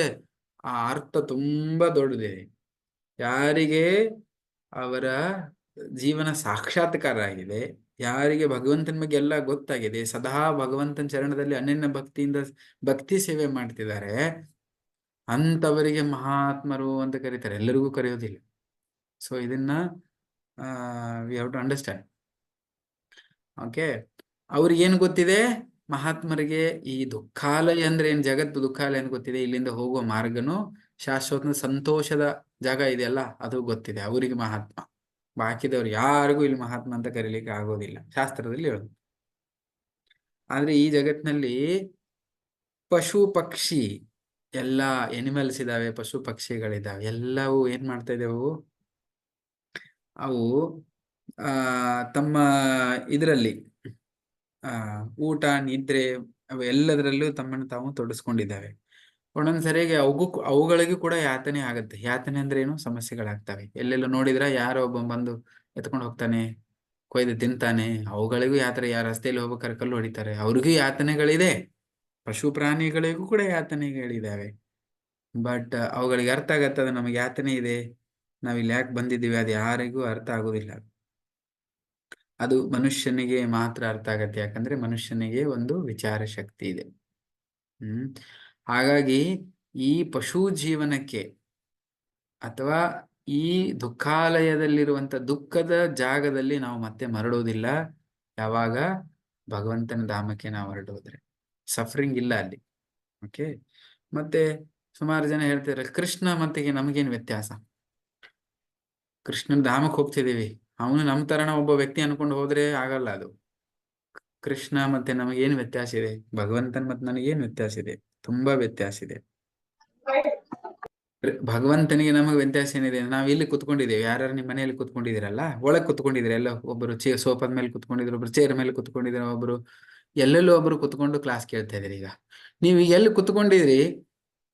ಆ ಅರ್ಥ ತುಂಬಾ ದೊಡ್ಡದಿದೆ. ಯಾರಿಗೆ ಅವರ ಜೀವನ ಸಾಕ್ಷಾತ್ಕಾರ ಆಗಿದೆ, ಯಾರಿಗೆ ಭಗವಂತನ ಬಗ್ಗೆ ಎಲ್ಲ ಗೊತ್ತಾಗಿದೆ, ಸದಾ ಭಗವಂತನ ಚರಣದಲ್ಲಿ ಅನನ್ಯ ಭಕ್ತಿಯಿಂದ ಭಕ್ತಿ ಸೇವೆ ಮಾಡ್ತಿದ್ದಾರೆ, ಅಂಥವರಿಗೆ ಮಹಾತ್ಮರು ಅಂತ ಕರೀತಾರೆ. ಎಲ್ಲರಿಗೂ ಕರೆಯೋದಿಲ್ಲ. ಸೊ ಇದನ್ನ we have to understand. Okay, ಅವ್ರಿಗೆ ಏನ್ ಗೊತ್ತಿದೆ? ಮಹಾತ್ಮರಿಗೆ ಈ ದುಃಖಾಲಯ ಅಂದ್ರೆ ಏನ್, ಜಗತ್ತು ದುಃಖಾಲಯ ಅಂತ ಗೊತ್ತಿದೆ. ಇಲ್ಲಿಂದ ಹೋಗುವ ಮಾರ್ಗನು ಶಾಶ್ವತ ಸಂತೋಷದ ಜಾಗ ಇದೆಯಲ್ಲ, ಅದು ಗೊತ್ತಿದೆ. ಅವರಿಗೆ ಮಹಾತ್ಮ. ಬಾಕಿದವ್ರು ಯಾರಿಗೂ ಇಲ್ಲಿ ಮಹಾತ್ಮ ಅಂತ ಕರೀಲಿಕ್ಕೆ ಆಗೋದಿಲ್ಲ, ಶಾಸ್ತ್ರದಲ್ಲಿ ಹೇಳೋದು. ಆದ್ರೆ ಈ ಜಗತ್ತಿನಲ್ಲಿ ಪಶು ಪಕ್ಷಿ ಎಲ್ಲ ಎನಿಮಲ್ಸ್ ಇದಾವೆ, ಪಶು ಪಕ್ಷಿಗಳಿದಾವೆ. ಎಲ್ಲವೂ ಏನ್ ಮಾಡ್ತಾ ಇದಾವು? ಅವು ತಮ್ಮ ಇದರಲ್ಲಿ ಊಟ ನಿದ್ರೆ ಅವು ಎಲ್ಲದರಲ್ಲೂ ತಮ್ಮನ್ನು ತಾವು ತೊಡಸ್ಕೊಂಡಿದ್ದಾವೆ. ಒಂದೊಂದ್ ಸರಿಯಾಗಿ ಅವುಗಳಿಗೂ ಕೂಡ ಯಾತನೆ ಆಗತ್ತೆ. ಯಾತನೆ ಅಂದ್ರೆ ಏನು? ಸಮಸ್ಯೆಗಳಾಗ್ತವೆ. ಎಲ್ಲೆಲ್ಲ ನೋಡಿದ್ರ ಯಾರೋ ಒಬ್ಬ ಬಂದು ಎತ್ಕೊಂಡು ಹೋಗ್ತಾನೆ, ಕೊಯ್ದು ತಿಂತಾನೆ. ಅವುಗಳಿಗೂ ಯಾತ್ರೆ, ಯಾರ ರಸ್ತೆಯಲ್ಲಿ ಹೋಗ್ಬೇಕಾದ್ರೆ ಕಲ್ಲು ಹೊಡಿತಾರೆ, ಅವ್ರಿಗೂ ಯಾತನೆಗಳಿದೆ. ಪಶು ಪ್ರಾಣಿಗಳಿಗೂ ಕೂಡ ಯಾತನೆಗಳಿದಾವೆ. ಬಟ್ ಅವುಗಳಿಗೆ ಅರ್ಥ ಆಗತ್ತೆ ಅದು ನಮಗೆ ಯಾತನೆ ಇದೆ, ನಾವಿಲ್ಲಿ ಯಾಕೆ ಬಂದಿದ್ದೀವಿ, ಅದು ಯಾರಿಗೂ ಅರ್ಥ ಆಗೋದಿಲ್ಲ. ಅದು ಮನುಷ್ಯನಿಗೆ ಮಾತ್ರ ಅರ್ಥ ಆಗತ್ತೆ. ಯಾಕಂದ್ರೆ ಮನುಷ್ಯನಿಗೆ ಒಂದು ವಿಚಾರ ಶಕ್ತಿ ಇದೆ. ಹಾಗಾಗಿ ಈ ಪಶು ಜೀವನಕ್ಕೆ ಅಥವಾ ಈ ದುಃಖಾಲಯದಲ್ಲಿರುವಂತ ದುಃಖದ ಜಾಗದಲ್ಲಿ ನಾವು ಮತ್ತೆ ಮರಳೋದಿಲ್ಲ. ಯಾವಾಗ? ಭಗವಂತನ ಧಾಮಕ್ಕೆ ನಾವು ಹೊರಡೋದ್ರೆ ಸಫರಿಂಗ್ ಇಲ್ಲ ಅಲ್ಲಿ. ಓಕೆ, ಮತ್ತೆ ಸುಮಾರು ಜನ ಹೇಳ್ತಾರೆ, ಕೃಷ್ಣ ಮತ್ತೆ ನಮಗೇನು ವ್ಯತ್ಯಾಸ? ಕೃಷ್ಣನ ಧಾಮಕ್ಕೆ ಹೋಗ್ತಿದೀವಿ, ಅವನು ನಮ್ಮ ತರನ ಒಬ್ಬ ವ್ಯಕ್ತಿ ಅನ್ಕೊಂಡು ಹೋದ್ರೆ ಆಗಲ್ಲ. ಅದು ಕೃಷ್ಣ ಮತ್ತೆ ನಮಗೇನು ವ್ಯತ್ಯಾಸ ಇದೆ? ಭಗವಂತನ್ ಮತ್ತೆ ನನಗೇನು ವ್ಯತ್ಯಾಸ ಇದೆ? ತುಂಬಾ ವ್ಯತ್ಯಾಸ ಇದೆ. ಭಗವಂತನಿಗೆ ನಮಗೆ ವ್ಯತ್ಯಾಸ ಏನಿದೆ? ನಾವ್ ಇಲ್ಲಿ ಕುತ್ಕೊಂಡಿದ್ದೇವೆ, ಯಾರು ನಿಮ್ಮ ಮನೆಯಲ್ಲಿ ಕುತ್ಕೊಂಡಿದ್ದೀರಲ್ಲ, ಒಳಗ್ ಕುತ್ಕೊಂಡಿದ್ದೀರ. ಎಲ್ಲ ಒಬ್ಬರು ಸೋಫಾದ ಮೇಲೆ ಕುತ್ಕೊಂಡಿದ್ರು, ಒಬ್ರು ಚೇರ್ ಮೇಲೆ ಕುತ್ಕೊಂಡಿದ್ದೀರ, ಒಬ್ರು ಎಲ್ಲೆಲ್ಲೂ ಒಬ್ರು ಕುತ್ಕೊಂಡು ಕ್ಲಾಸ್ ಕೇಳ್ತಾ ಇದ್ದೀರಿ. ಈಗ ನೀವು ಎಲ್ಲಿ ಕುತ್ಕೊಂಡಿದ್ರಿ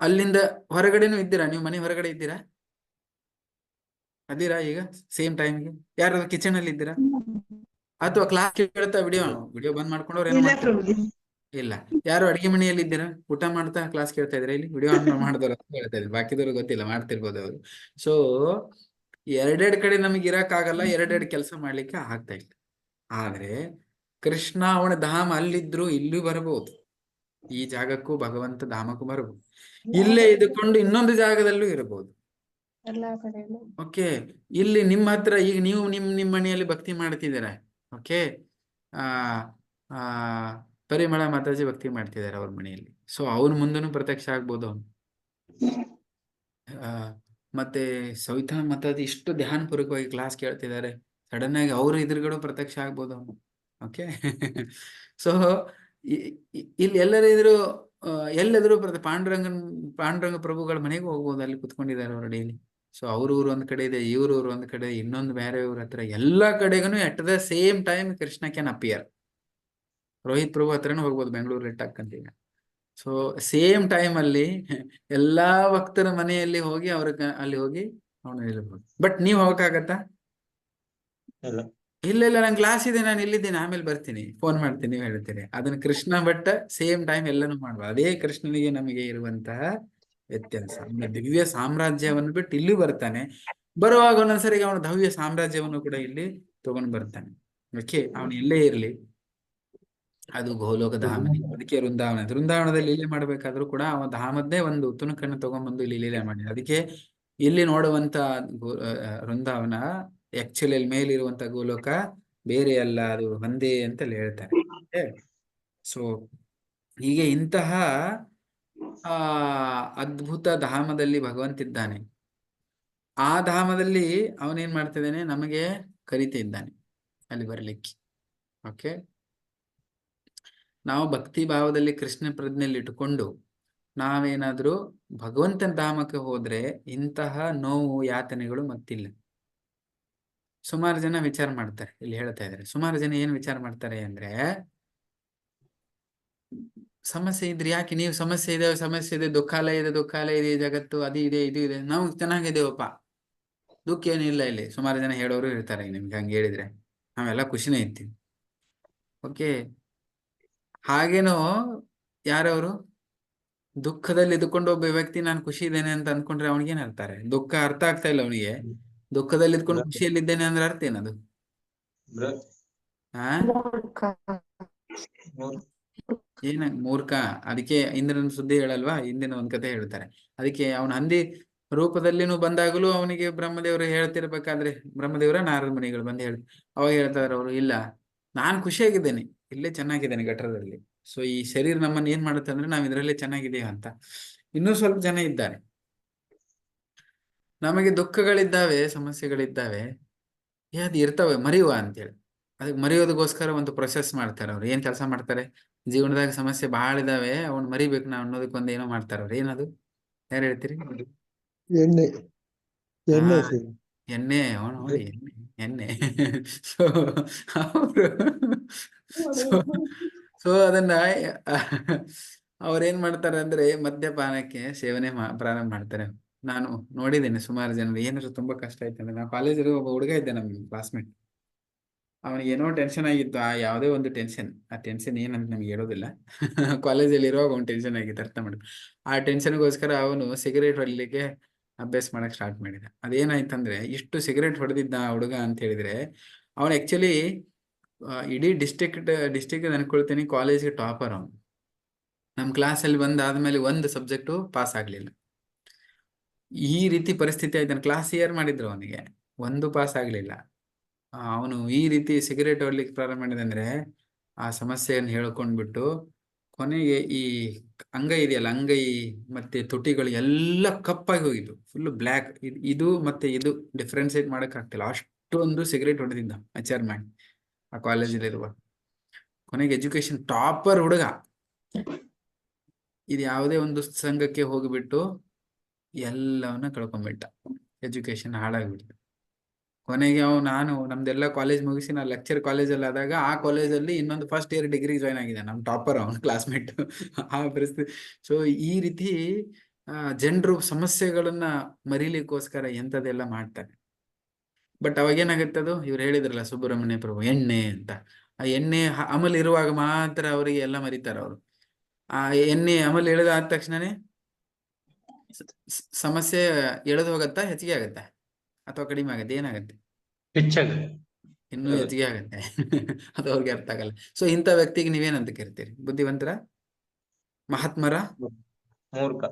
ಅಲ್ಲಿಂದ ಹೊರಗಡೆನೂ ಇದ್ದೀರಾ? ನೀವು ಮನೆ ಹೊರಗಡೆ ಇದ್ದೀರಾ? ಅದೀರಾ ಈಗ ಸೇಮ್ ಟೈಮ್ಗೆ? ಯಾರು ಕಿಚನ್ ಅಲ್ಲಿ ಇದ್ದೀರಾ? ಅಥವಾ ಕ್ಲಾಸ್ ಕೇಳ್ತಾ ವಿಡಿಯೋ ಬಂದ್ ಮಾಡ್ಕೊಂಡವ್ರು ಏನೋ ಇಲ್ಲ. ಯಾರು ಅಡಿಗೆ ಮನೆಯಲ್ಲಿ ಇದ್ದೀರಾ? ಊಟ ಮಾಡ್ತಾ ಕ್ಲಾಸ್ ಕೇಳ್ತಾ ಇದ್ರ? ಇಲ್ಲಿ ವಿಡಿಯೋ ಆನ್ ಮಾಡಿದವ್ರು ಅಂತ ಹೇಳ್ತಾ ಇದ್ರು, ಬಾಕಿದವ್ರು ಗೊತ್ತಿಲ್ಲ, ಮಾಡ್ತಿರ್ಬೋದು ಅವರು. ಸೊ ಎರಡೆರಡು ಕಡೆ ನಮಗೆ ಇರಕ್ ಆಗಲ್ಲ, ಎರಡೆರಡು ಕೆಲಸ ಮಾಡ್ಲಿಕ್ಕೆ ಆಗ್ತಾ ಇಲ್ಲ. ಆದ್ರೆ ಕೃಷ್ಣ ಅವನ ಧಾಮ ಅಲ್ಲಿದ್ರು ಇಲ್ಲೂ ಬರಬಹುದು. ಈ ಜಾಗಕ್ಕೂ ಭಗವಂತ ಧಾಮಕ್ಕೂ ಬರಬಹುದು. ಇಲ್ಲೇ ಇದ್ದುಕೊಂಡು ಇನ್ನೊಂದು ಜಾಗದಲ್ಲೂ ಇರಬಹುದು. ಓಕೆ, ಇಲ್ಲಿ ನಿಮ್ಮ ಹತ್ರ ಈಗ ನೀವು ನಿಮ್ಮ ಮನೆಯಲ್ಲಿ ಭಕ್ತಿ ಮಾಡ್ತಿದ್ದೀರಾ. ಓಕೆ, ಪರಿಮಳ ಮಾತಾಜಿ ಭಕ್ತಿ ಮಾಡ್ತಿದ್ದಾರೆ ಅವ್ರ ಮನೆಯಲ್ಲಿ. ಸೊ ಅವ್ರ ಮುಂದನು ಪ್ರತ್ಯಕ್ಷ ಆಗ್ಬೋದು ಅವನು. ಮತ್ತೆ ಸವಿತಾ ಮಾತಾಜಿ ಇಷ್ಟು ಧ್ಯಾನ ಪೂರ್ವಕವಾಗಿ ಕ್ಲಾಸ್ ಕೇಳ್ತಿದ್ದಾರೆ, ಸಡನ್ ಆಗಿ ಅವ್ರ ಎದುರುಗಡೆ ಪ್ರತ್ಯಕ್ಷ ಆಗ್ಬೋದು ಅವನು. ಓಕೆ, ಸೊ ಇಲ್ಲಿ ಎಲ್ಲರಿದ್ರು ಎಲ್ಲೆದ್ರು ಬರುತ್ತೆ. ಪಾಂಡುರಂಗ ಪ್ರಭುಗಳ ಮನೆಗೆ ಹೋಗ್ಬೋದು, ಅಲ್ಲಿ ಕುತ್ಕೊಂಡಿದ್ದಾರೆ ಅವರು ಡೈಲಿ. ಸೊ ಅವ್ರ ಊರು ಒಂದ್ ಕಡೆ ಇದೆ, ಇವ್ರ ಊರು ಒಂದ್ ಕಡೆ, ಇನ್ನೊಂದು ಬೇರೆ ಊರ ಹತ್ರ, ಎಲ್ಲಾ ಕಡೆಗೂ at the same time Krishna can appear. Rohit Prabhu ಹತ್ರನೂ ಹೋಗ್ಬೋದು ಬೆಂಗಳೂರಲ್ಲಿ ಟಕ್ಕಂತೀಗ. ಸೊ ಸೇಮ್ ಟೈಮ್ ಅಲ್ಲಿ ಎಲ್ಲಾ ಭಕ್ತರ ಮನೆಯಲ್ಲಿ ಹೋಗಿ ಅಲ್ಲಿ ಹೋಗಿ ಅವನು ಹೇಳ್ಬೋದು. ಬಟ್ ನೀವ್ ಹೋಗಕ್ಕಾಗತ್ತಾ? ಇಲ್ಲ. ಇಲ್ಲ ನಂಗೆ ಕ್ಲಾಸ್ ಇದೆ, ನಾನು ಇಲ್ಲಿದ್ದೇನೆ, ಆಮೇಲೆ ಬರ್ತೀನಿ, ಫೋನ್ ಮಾಡ್ತೀನಿ, ನೀವು ಹೇಳ್ತೀರಿ. ಅದನ್ನ ಕೃಷ್ಣ ಭಟ್ಟ ಸೇಮ್ ಟೈಮ್ ಎಲ್ಲಾನು ಮಾಡ್ಬೋದು. ಅದೇ ಕೃಷ್ಣನಿಗೆ ನಮಗೆ ಇರುವಂತಹ ವ್ಯತ್ಯಾಸ. ಅವನ ದಿವ್ಯ ಸಾಮ್ರಾಜ್ಯವನ್ನು ಬಿಟ್ಟು ಇಲ್ಲಿ ಬರ್ತಾನೆ, ಬರುವಾಗ ಒಂದೊಂದ್ಸರಿ ಅವನ ಭವ್ಯ ಸಾಮ್ರಾಜ್ಯವನ್ನು ಕೂಡ ಇಲ್ಲಿ ತಗೊಂಡ್ ಬರ್ತಾನೆ. ಓಕೆ, ಅವನು ಎಲ್ಲೇ ಇರ್ಲಿ, ಅದು ಗೋಲೋಕ ಧಾಮನಿ. ಅದಕ್ಕೆ ವೃಂದಾವನದಲ್ಲಿ ಲೀಲೆ ಮಾಡ್ಬೇಕಾದ್ರೂ ಕೂಡ ಅವ ಧಾಮದ್ದೇ ಒಂದು ತುಣುಕನ್ನು ತಗೊಂಡ್ಬಂದು ಇಲ್ಲಿ ಲೀಲೆ ಮಾಡಿದ. ಅದಕ್ಕೆ ಇಲ್ಲಿ ನೋಡುವಂತ ವೃಂದಾವನ ಆಕ್ಚುಲಿ ಅಲ್ಲಿ ಮೇಲಿರುವಂತ ಗೋಲೋಕ ಬೇರೆ ಅಲ್ಲ, ಅದು ಒಂದೇ ಅಂತ ಹೇಳ್ತಾರೆ. ಸೊ ಹೀಗೆ ಇಂತಹ ಅದ್ಭುತ ಧಾಮದಲ್ಲಿ ಭಗವಂತಿದ್ದಾನೆ. ಆ ಧಾಮದಲ್ಲಿ ಅವನೇನ್ ಮಾಡ್ತಿದ್ದಾನೆ, ನಮಗೆ ಕರಿತಾ ಇದ್ದಾನೆ ಅಲ್ಲಿ ಬರ್ಲಿಕ್ಕೆ. ಓಕೆ, ನಾವು ಭಕ್ತಿ ಭಾವದಲ್ಲಿ ಕೃಷ್ಣ ಪ್ರಜ್ಞೆಯಲ್ಲಿ ಇಟ್ಟುಕೊಂಡು ನಾವೇನಾದ್ರೂ ಭಗವಂತನ ಧಾಮಕ್ಕೆ ಹೋದ್ರೆ ಇಂತಹ ನೋವು ಯಾತನೆಗಳು ಮತ್ತಿಲ್ಲ. ಸುಮಾರು ಜನ ವಿಚಾರ ಮಾಡ್ತಾರೆ, ಇಲ್ಲಿ ಹೇಳ್ತಾ ಇದ್ದಾರೆ. ಸುಮಾರು ಜನ ಏನ್ ವಿಚಾರ ಮಾಡ್ತಾರೆ ಅಂದ್ರೆ, ಸಮಸ್ಯೆ ಇದ್ರೆ ಯಾಕೆ ನೀವು ಸಮಸ್ಯೆ ಇದೆ, ದುಃಖಾಲಯ ಇದೆ, ಜಗತ್ತು ಅದು ಇದೆ ಇದು ಇದೆ, ನಾವು ಚೆನ್ನಾಗಿದ್ದೇವಪ್ಪ, ದುಃಖ ಏನಿಲ್ಲ ಇಲ್ಲಿ. ಸುಮಾರು ಜನ ಹೇಳೋರು ಇರ್ತಾರೆ. ನಿಮ್ಗೆ ಹಂಗೆ ಹೇಳಿದ್ರೆ ನಾವೆಲ್ಲ ಖುಷಿನೇ ಇರ್ತೀವಿ. ಓಕೆ, ಹಾಗೇನೋ ಯಾರವರು ದುಃಖದಲ್ಲಿ ಇದ್ಕೊಂಡು ಒಬ್ಬ ವ್ಯಕ್ತಿ ನಾನು ಖುಷಿ ಇದ್ದೇನೆ ಅಂತ ಅನ್ಕೊಂಡ್ರೆ ಅವನಿಗೇನ್ ಹೇಳ್ತಾರೆ? ದುಃಖ ಅರ್ಥ ಆಗ್ತಾ ಇಲ್ಲ ಅವನಿಗೆ. ದುಃಖದಲ್ಲಿ ಇದ್ಕೊಂಡು ಖುಷಿಯಲ್ಲಿದ್ದೇನೆ ಅಂದ್ರೆ ಅರ್ಥ ಏನದು? ಏನ ಮೂರ್ಖ. ಅದಕ್ಕೆ ಇಂದ್ರನ ಸುದ್ದಿ ಹೇಳಲ್ವಾ, ಇಂದಿನ ಒಂದ್ ಕತೆ ಹೇಳ್ತಾರೆ. ಅದಕ್ಕೆ ಅವನ ಹಂದಿ ರೂಪದಲ್ಲಿನೂ ಬಂದಾಗಲೂ ಅವನಿಗೆ ಬ್ರಹ್ಮದೇವರು ಹೇಳ್ತಿರ್ಬೇಕಾದ್ರೆ, ಬ್ರಹ್ಮದೇವರ ನಾರದ ಮುನಿಗಳು ಬಂದು ಅವಾಗ ಹೇಳ್ತಾರೆ ಅವರು, ಇಲ್ಲ ನಾನು ಖುಷಿಯಾಗಿದ್ದೇನೆ, ಇಲ್ಲೇ ಚೆನ್ನಾಗಿದ್ದೇನೆ ಗಠರದಲ್ಲಿ. ಸೊ ಈ ಶರೀರ ನಮ್ಮನ್ನ ಏನ್ ಮಾಡುತ್ತೆ ಅಂದ್ರೆ ನಾವ್ ಇದ್ರಲ್ಲೇ ಚೆನ್ನಾಗಿದ್ದೇವೆ ಅಂತ. ಇನ್ನೂ ಸ್ವಲ್ಪ ಜನ ಇದ್ದಾರೆ, ನಮಗೆ ದುಃಖಗಳಿದ್ದಾವೆ, ಸಮಸ್ಯೆಗಳಿದ್ದಾವೆ, ಅದು ಇರ್ತವೆ, ಮರೆಯುವ ಅಂತೇಳಿ. ಅದಕ್ಕೆ ಮರೆಯೋದಕ್ಕೋಸ್ಕರ ಒಂದು ಪ್ರೊಸೆಸ್ ಮಾಡ್ತಾರೆ. ಅವ್ರು ಏನ್ ಕೆಲಸ ಮಾಡ್ತಾರೆ, ಜೀವನದಾಗ ಸಮಸ್ಯೆ ಬಹಳ ಇದಾವೆ, ಅವ್ನು ಮರಿಬೇಕು ನಾವು ಅನ್ನೋದಕ್ಕೊಂದು ಏನೋ ಮಾಡ್ತಾರೆ ಅವ್ರು. ಏನದು, ಯಾರು ಹೇಳ್ತೀರಿ? ಎಣ್ಣೆ ಎಣ್ಣೆ ಎಣ್ಣೆ. ಅವನು ನೋಡಿ ಎಣ್ಣೆ. ಸೊ ಅವರು ಸೊ ಅದನ್ನ ಅವ್ರೇನ್ ಮಾಡ್ತಾರೆ ಅಂದ್ರೆ ಮದ್ಯಪಾನಕ್ಕೆ ಸೇವನೆ ಪ್ರಾರಂಭ ಮಾಡ್ತಾರೆ. ನಾನು ನೋಡಿದ್ದೇನೆ ಸುಮಾರು ಜನರು. ಏನಾದ್ರು ತುಂಬಾ ಕಷ್ಟ ಆಯ್ತು ಅಂದ್ರೆ, ನಾವು ಕಾಲೇಜಲ್ಲಿ ಒಬ್ಬ ಹುಡುಗ ಇದ್ದೆ, ನಮ್ ಕ್ಲಾಸ್ಮೇಟ್. ಅವನಿಗೆ ಏನೋ ಟೆನ್ಷನ್ ಆಗಿತ್ತು, ಆ ಯಾವುದೇ ಒಂದು ಟೆನ್ಷನ್, ಆ ಟೆನ್ಷನ್ ಏನಂತ ನಮ್ಗೆ ಹೇಳೋದಿಲ್ಲ. ಕಾಲೇಜಲ್ಲಿ ಇರುವಾಗ ಅವ್ನು ಟೆನ್ಷನ್ ಆಗಿತ್ತು, ಅರ್ಥ ಮಾಡಿ. ಆ ಟೆನ್ಷನ್ಗೋಸ್ಕರ ಅವನು ಸಿಗರೇಟ್ ಹೊಡಿಲಿಕ್ಕೆ ಅಭ್ಯಾಸ ಮಾಡಕ್ ಸ್ಟಾರ್ಟ್ ಮಾಡಿದ. ಅದೇನಾಯ್ತಂದ್ರೆ, ಇಷ್ಟು ಸಿಗರೇಟ್ ಹೊಡೆದಿದ್ದ ಆ ಹುಡುಗ ಅಂತ ಹೇಳಿದ್ರೆ, ಅವನು ಆಕ್ಚುಲಿ ಇಡೀ ಡಿಸ್ಟಿಕ್ ಅನ್ಕೊಳ್ತೀನಿ ಕಾಲೇಜ್ಗೆ ಟಾಪರ್ ಅವನು. ನಮ್ ಕ್ಲಾಸಲ್ಲಿ ಬಂದಾದ್ಮೇಲೆ ಒಂದು ಸಬ್ಜೆಕ್ಟು ಪಾಸ್ ಆಗ್ಲಿಲ್ಲ. ಈ ರೀತಿ ಪರಿಸ್ಥಿತಿ ಆಯ್ತಾನೆ. ಕ್ಲಾಸ್ ಇಯರ್ ಮಾಡಿದ್ರು ಅವನಿಗೆ, ಒಂದು ಪಾಸ್ ಆಗ್ಲಿಲ್ಲ. ಅವನು ಈ ರೀತಿ ಸಿಗರೇಟ್ ಹೊಡ್ಲಿಕ್ಕೆ ಪ್ರಾರಂಭ ಮಾಡಿದಂದ್ರೆ, ಆ ಸಮಸ್ಯೆಯನ್ನು ಹೇಳ್ಕೊಂಡ್ಬಿಟ್ಟು ಕೊನೆಗೆ ಈ ಅಂಗೈ ಇದೆಯಲ್ಲ, ಅಂಗೈ ಮತ್ತೆ ತುಟಿಗಳು ಎಲ್ಲ ಕಪ್ಪಾಗಿ ಹೋಗಿದ್ದು, ಫುಲ್ ಬ್ಲ್ಯಾಕ್. ಇದು ಮತ್ತೆ ಇದು ಡಿಫ್ರೆನ್ಸಿಯೇಟ್ ಮಾಡಕ್ ಆಗ್ತಿಲ್ಲ, ಅಷ್ಟೊಂದು ಸಿಗರೇಟ್ ಹೊಡೆದಿದ್ದ ವಿಚಾರ ಮಾಡಿ ಆ ಕಾಲೇಜಲ್ಲಿರುವ. ಕೊನೆಗೆ ಎಜುಕೇಶನ್ ಟಾಪರ್ ಹುಡುಗ ಇದು ಯಾವುದೇ ಒಂದು ಸಂಘಕ್ಕೆ ಹೋಗಿಬಿಟ್ಟು ಎಲ್ಲವನ್ನ ಕಳ್ಕೊಂಡ್ಬಿಟ್ಟ, ಎಜುಕೇಶನ್ ಹಾಳಾಗ್ಬಿಟ್ಟು. ಕೊನೆಗೆ ನಾನು ನಮ್ದೆಲ್ಲ ಕಾಲೇಜ್ ಮುಗಿಸಿ ನಾ ಲೆಕ್ಚರ್ ಕಾಲೇಜಲ್ಲಿ ಆದಾಗ, ಆ ಕಾಲೇಜಲ್ಲಿ ಇನ್ನೊಂದು ಫಸ್ಟ್ ಇಯರ್ ಡಿಗ್ರಿ ಜಾಯ್ನ್ ಆಗಿದೆ ನಮ್ ಟಾಪರ್, ಅವನ ಕ್ಲಾಸ್ಮೇಟ್. ಆ ಪರಿಸ್ಥಿತಿ. ಸೊ ಈ ರೀತಿ ಜನರು ಸಮಸ್ಯೆಗಳನ್ನ ಮರೀಲಿಕ್ಕೋಸ್ಕರ ಎಂಥದೆಲ್ಲ ಮಾಡ್ತಾರೆ. ಬಟ್ ಅವಾಗೇನಾಗುತ್ತದು, ಇವ್ರು ಹೇಳಿದ್ರಲ್ಲ ಸುಬ್ರಹ್ಮಣ್ಯ ಪ್ರಭು ಎಣ್ಣೆ ಅಂತ. ಆ ಎಣ್ಣೆ ಅಮಲ್ ಇರುವಾಗ ಮಾತ್ರ ಅವರಿಗೆ ಎಲ್ಲ ಮರಿತಾರೆ ಅವರು. ಆ ಎಣ್ಣೆ ಅಮಲ್ ಇಳಿದ ಆದ ತಕ್ಷಣನೇ ಸಮಸ್ಯೆ ಎಳೆದು ಹೋಗತ್ತಾ, ಹೆಚ್ಚಿಗೆ ಆಗತ್ತಾ ಅಥವಾ ಕಡಿಮೆ ಆಗತ್ತೆ? ಏನಾಗತ್ತೆ? ಇನ್ನೂ ಹೆಚ್ಚಿಗೆ ಆಗತ್ತೆ. ಅದು ಅವ್ರಿಗೆ ಅರ್ಥ ಆಗಲ್ಲ. ಸೊ ಇಂಥ ವ್ಯಕ್ತಿಗೆ ನೀವೇನಂತ ಕರಿತೀರಿ? ಬುದ್ಧಿವಂತರ, ಮಹಾತ್ಮರ, ಮೂರ್ಖ.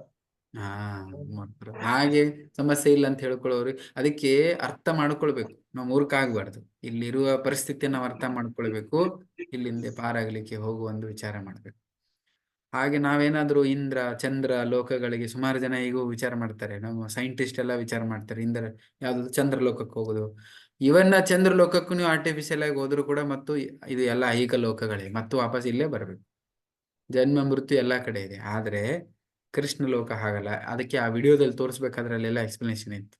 ಮೂರ್ಖರು. ಹಾಗೆ ಸಮಸ್ಯೆ ಇಲ್ಲ ಅಂತ ಹೇಳ್ಕೊಳ್ಳೋರು. ಅದಕ್ಕೆ ಅರ್ಥ ಮಾಡ್ಕೊಳ್ಬೇಕು, ನಾವು ಮೂರ್ಖ ಆಗ್ಬಾರ್ದು. ಇಲ್ಲಿರುವ ಪರಿಸ್ಥಿತಿಯನ್ನು ನಾವು ಅರ್ಥ ಮಾಡ್ಕೊಳ್ಬೇಕು, ಇಲ್ಲಿಂದ ಪಾರಾಗ್ಲಿಕ್ಕೆ ಹೋಗುವ ಒಂದು ವಿಚಾರ ಮಾಡ್ಬೇಕು. ಹಾಗೆ ನಾವೇನಾದ್ರೂ ಇಂದ್ರ ಚಂದ್ರ ಲೋಕಗಳಿಗೆ ಸುಮಾರು ಜನ ಈಗೂ ವಿಚಾರ ಮಾಡ್ತಾರೆ. ನಮ್ಮ ಸೈಂಟಿಸ್ಟ್ ಎಲ್ಲ ವಿಚಾರ ಮಾಡ್ತಾರೆ, ಇಂದ್ರ ಯಾವ್ದು ಚಂದ್ರ ಲೋಕಕ್ಕೆ ಹೋಗುದು. ಇವನ್ನ ಚಂದ್ರ ಲೋಕಕ್ಕೂ ನೀವು ಆರ್ಟಿಫಿಷಿಯಲ್ ಆಗಿ ಹೋದ್ರು ಕೂಡ ಮತ್ತು ಇದು ಎಲ್ಲ ಐಹಿಕ ಲೋಕಗಳೇ, ಮತ್ತು ವಾಪಸ್ ಇಲ್ಲೇ ಬರ್ಬೇಕು. ಜನ್ಮ ಮೃತ್ಯು ಎಲ್ಲಾ ಕಡೆ ಇದೆ. ಆದ್ರೆ ಕೃಷ್ಣ ಲೋಕ ಹಾಗಲ್ಲ. ಅದಕ್ಕೆ ಆ ವಿಡಿಯೋದಲ್ಲಿ ತೋರಿಸ್ಬೇಕಾದ್ರೆ ಅಲ್ಲೆಲ್ಲ ಎಕ್ಸ್ಪ್ಲನೇಷನ್ ಇತ್ತು.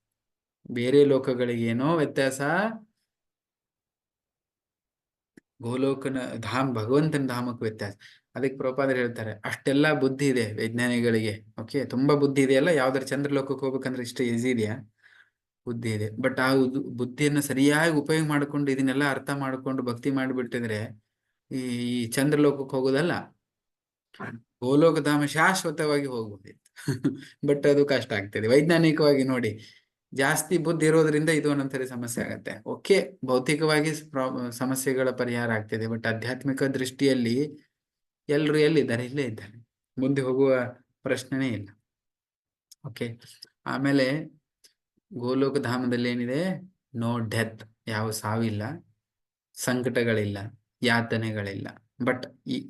ಬೇರೆ ಲೋಕಗಳಿಗೆ ಏನೋ ವ್ಯತ್ಯಾಸ, ಗೋಲೋಕನ ಭಗವಂತನ ಧಾಮಕ್ಕೆ ವ್ಯತ್ಯಾಸ. ಅದಕ್ಕೆ ಪ್ರಭುಪಾದರು ಹೇಳ್ತಾರೆ, ಅಷ್ಟೆಲ್ಲ ಬುದ್ಧಿ ಇದೆ ವಿಜ್ಞಾನಿಗಳಿಗೆ. ಓಕೆ, ತುಂಬಾ ಬುದ್ಧಿ ಇದೆಯಲ್ಲ, ಯಾವ್ದಾರು ಚಂದ್ರಲೋಕಕ್ಕೆ ಹೋಗ್ಬೇಕಂದ್ರೆ ಇಷ್ಟು ಈಸಿ ಇದೆಯಾ? ಬುದ್ಧಿ ಇದೆ. ಬಟ್ ಆ ಬುದ್ಧಿಯನ್ನು ಸರಿಯಾಗಿ ಉಪಯೋಗ ಮಾಡ್ಕೊಂಡು ಇದನ್ನೆಲ್ಲ ಅರ್ಥ ಮಾಡ್ಕೊಂಡು ಭಕ್ತಿ ಮಾಡಿಬಿಟ್ಟಿದ್ರೆ ಈ ಚಂದ್ರಲೋಕಕ್ಕೆ ಹೋಗೋದಲ್ಲ, ಗೋಲೋಕಧಾಮ ಶಾಶ್ವತವಾಗಿ ಹೋಗ್ಬೋದಿತ್ತು. ಬಟ್ ಅದು ಕಷ್ಟ ಆಗ್ತದೆ ವೈಜ್ಞಾನಿಕವಾಗಿ ನೋಡಿ. ಜಾಸ್ತಿ ಬುದ್ಧಿ ಇರೋದ್ರಿಂದ ಇದು ಒಂದೊಂದ್ಸರಿ ಸಮಸ್ಯೆ ಆಗತ್ತೆ. ಓಕೆ, ಭೌತಿಕವಾಗಿ ಸಮಸ್ಯೆಗಳ ಪರಿಹಾರ ಆಗ್ತದೆ, ಬಟ್ ಆಧ್ಯಾತ್ಮಿಕ ದೃಷ್ಟಿಯಲ್ಲಿ ಎಲ್ರು ಎಲ್ಲಿದ್ದಾರೆ? ಇಲ್ಲೇ ಇದ್ದಾರೆ, ಮುಂದೆ ಹೋಗುವ ಪ್ರಶ್ನೆನೇ ಇಲ್ಲ. ಓಕೆ, ಆಮೇಲೆ ಗೋಲೋಕ ಧಾಮದಲ್ಲಿ ಏನಿದೆ? ನೋ ಡೆತ್, ಯಾವ ಸಾವಿಲ್ಲ, ಸಂಕಟಗಳಿಲ್ಲ, ಯಾತನೆಗಳಿಲ್ಲ. ಬಟ್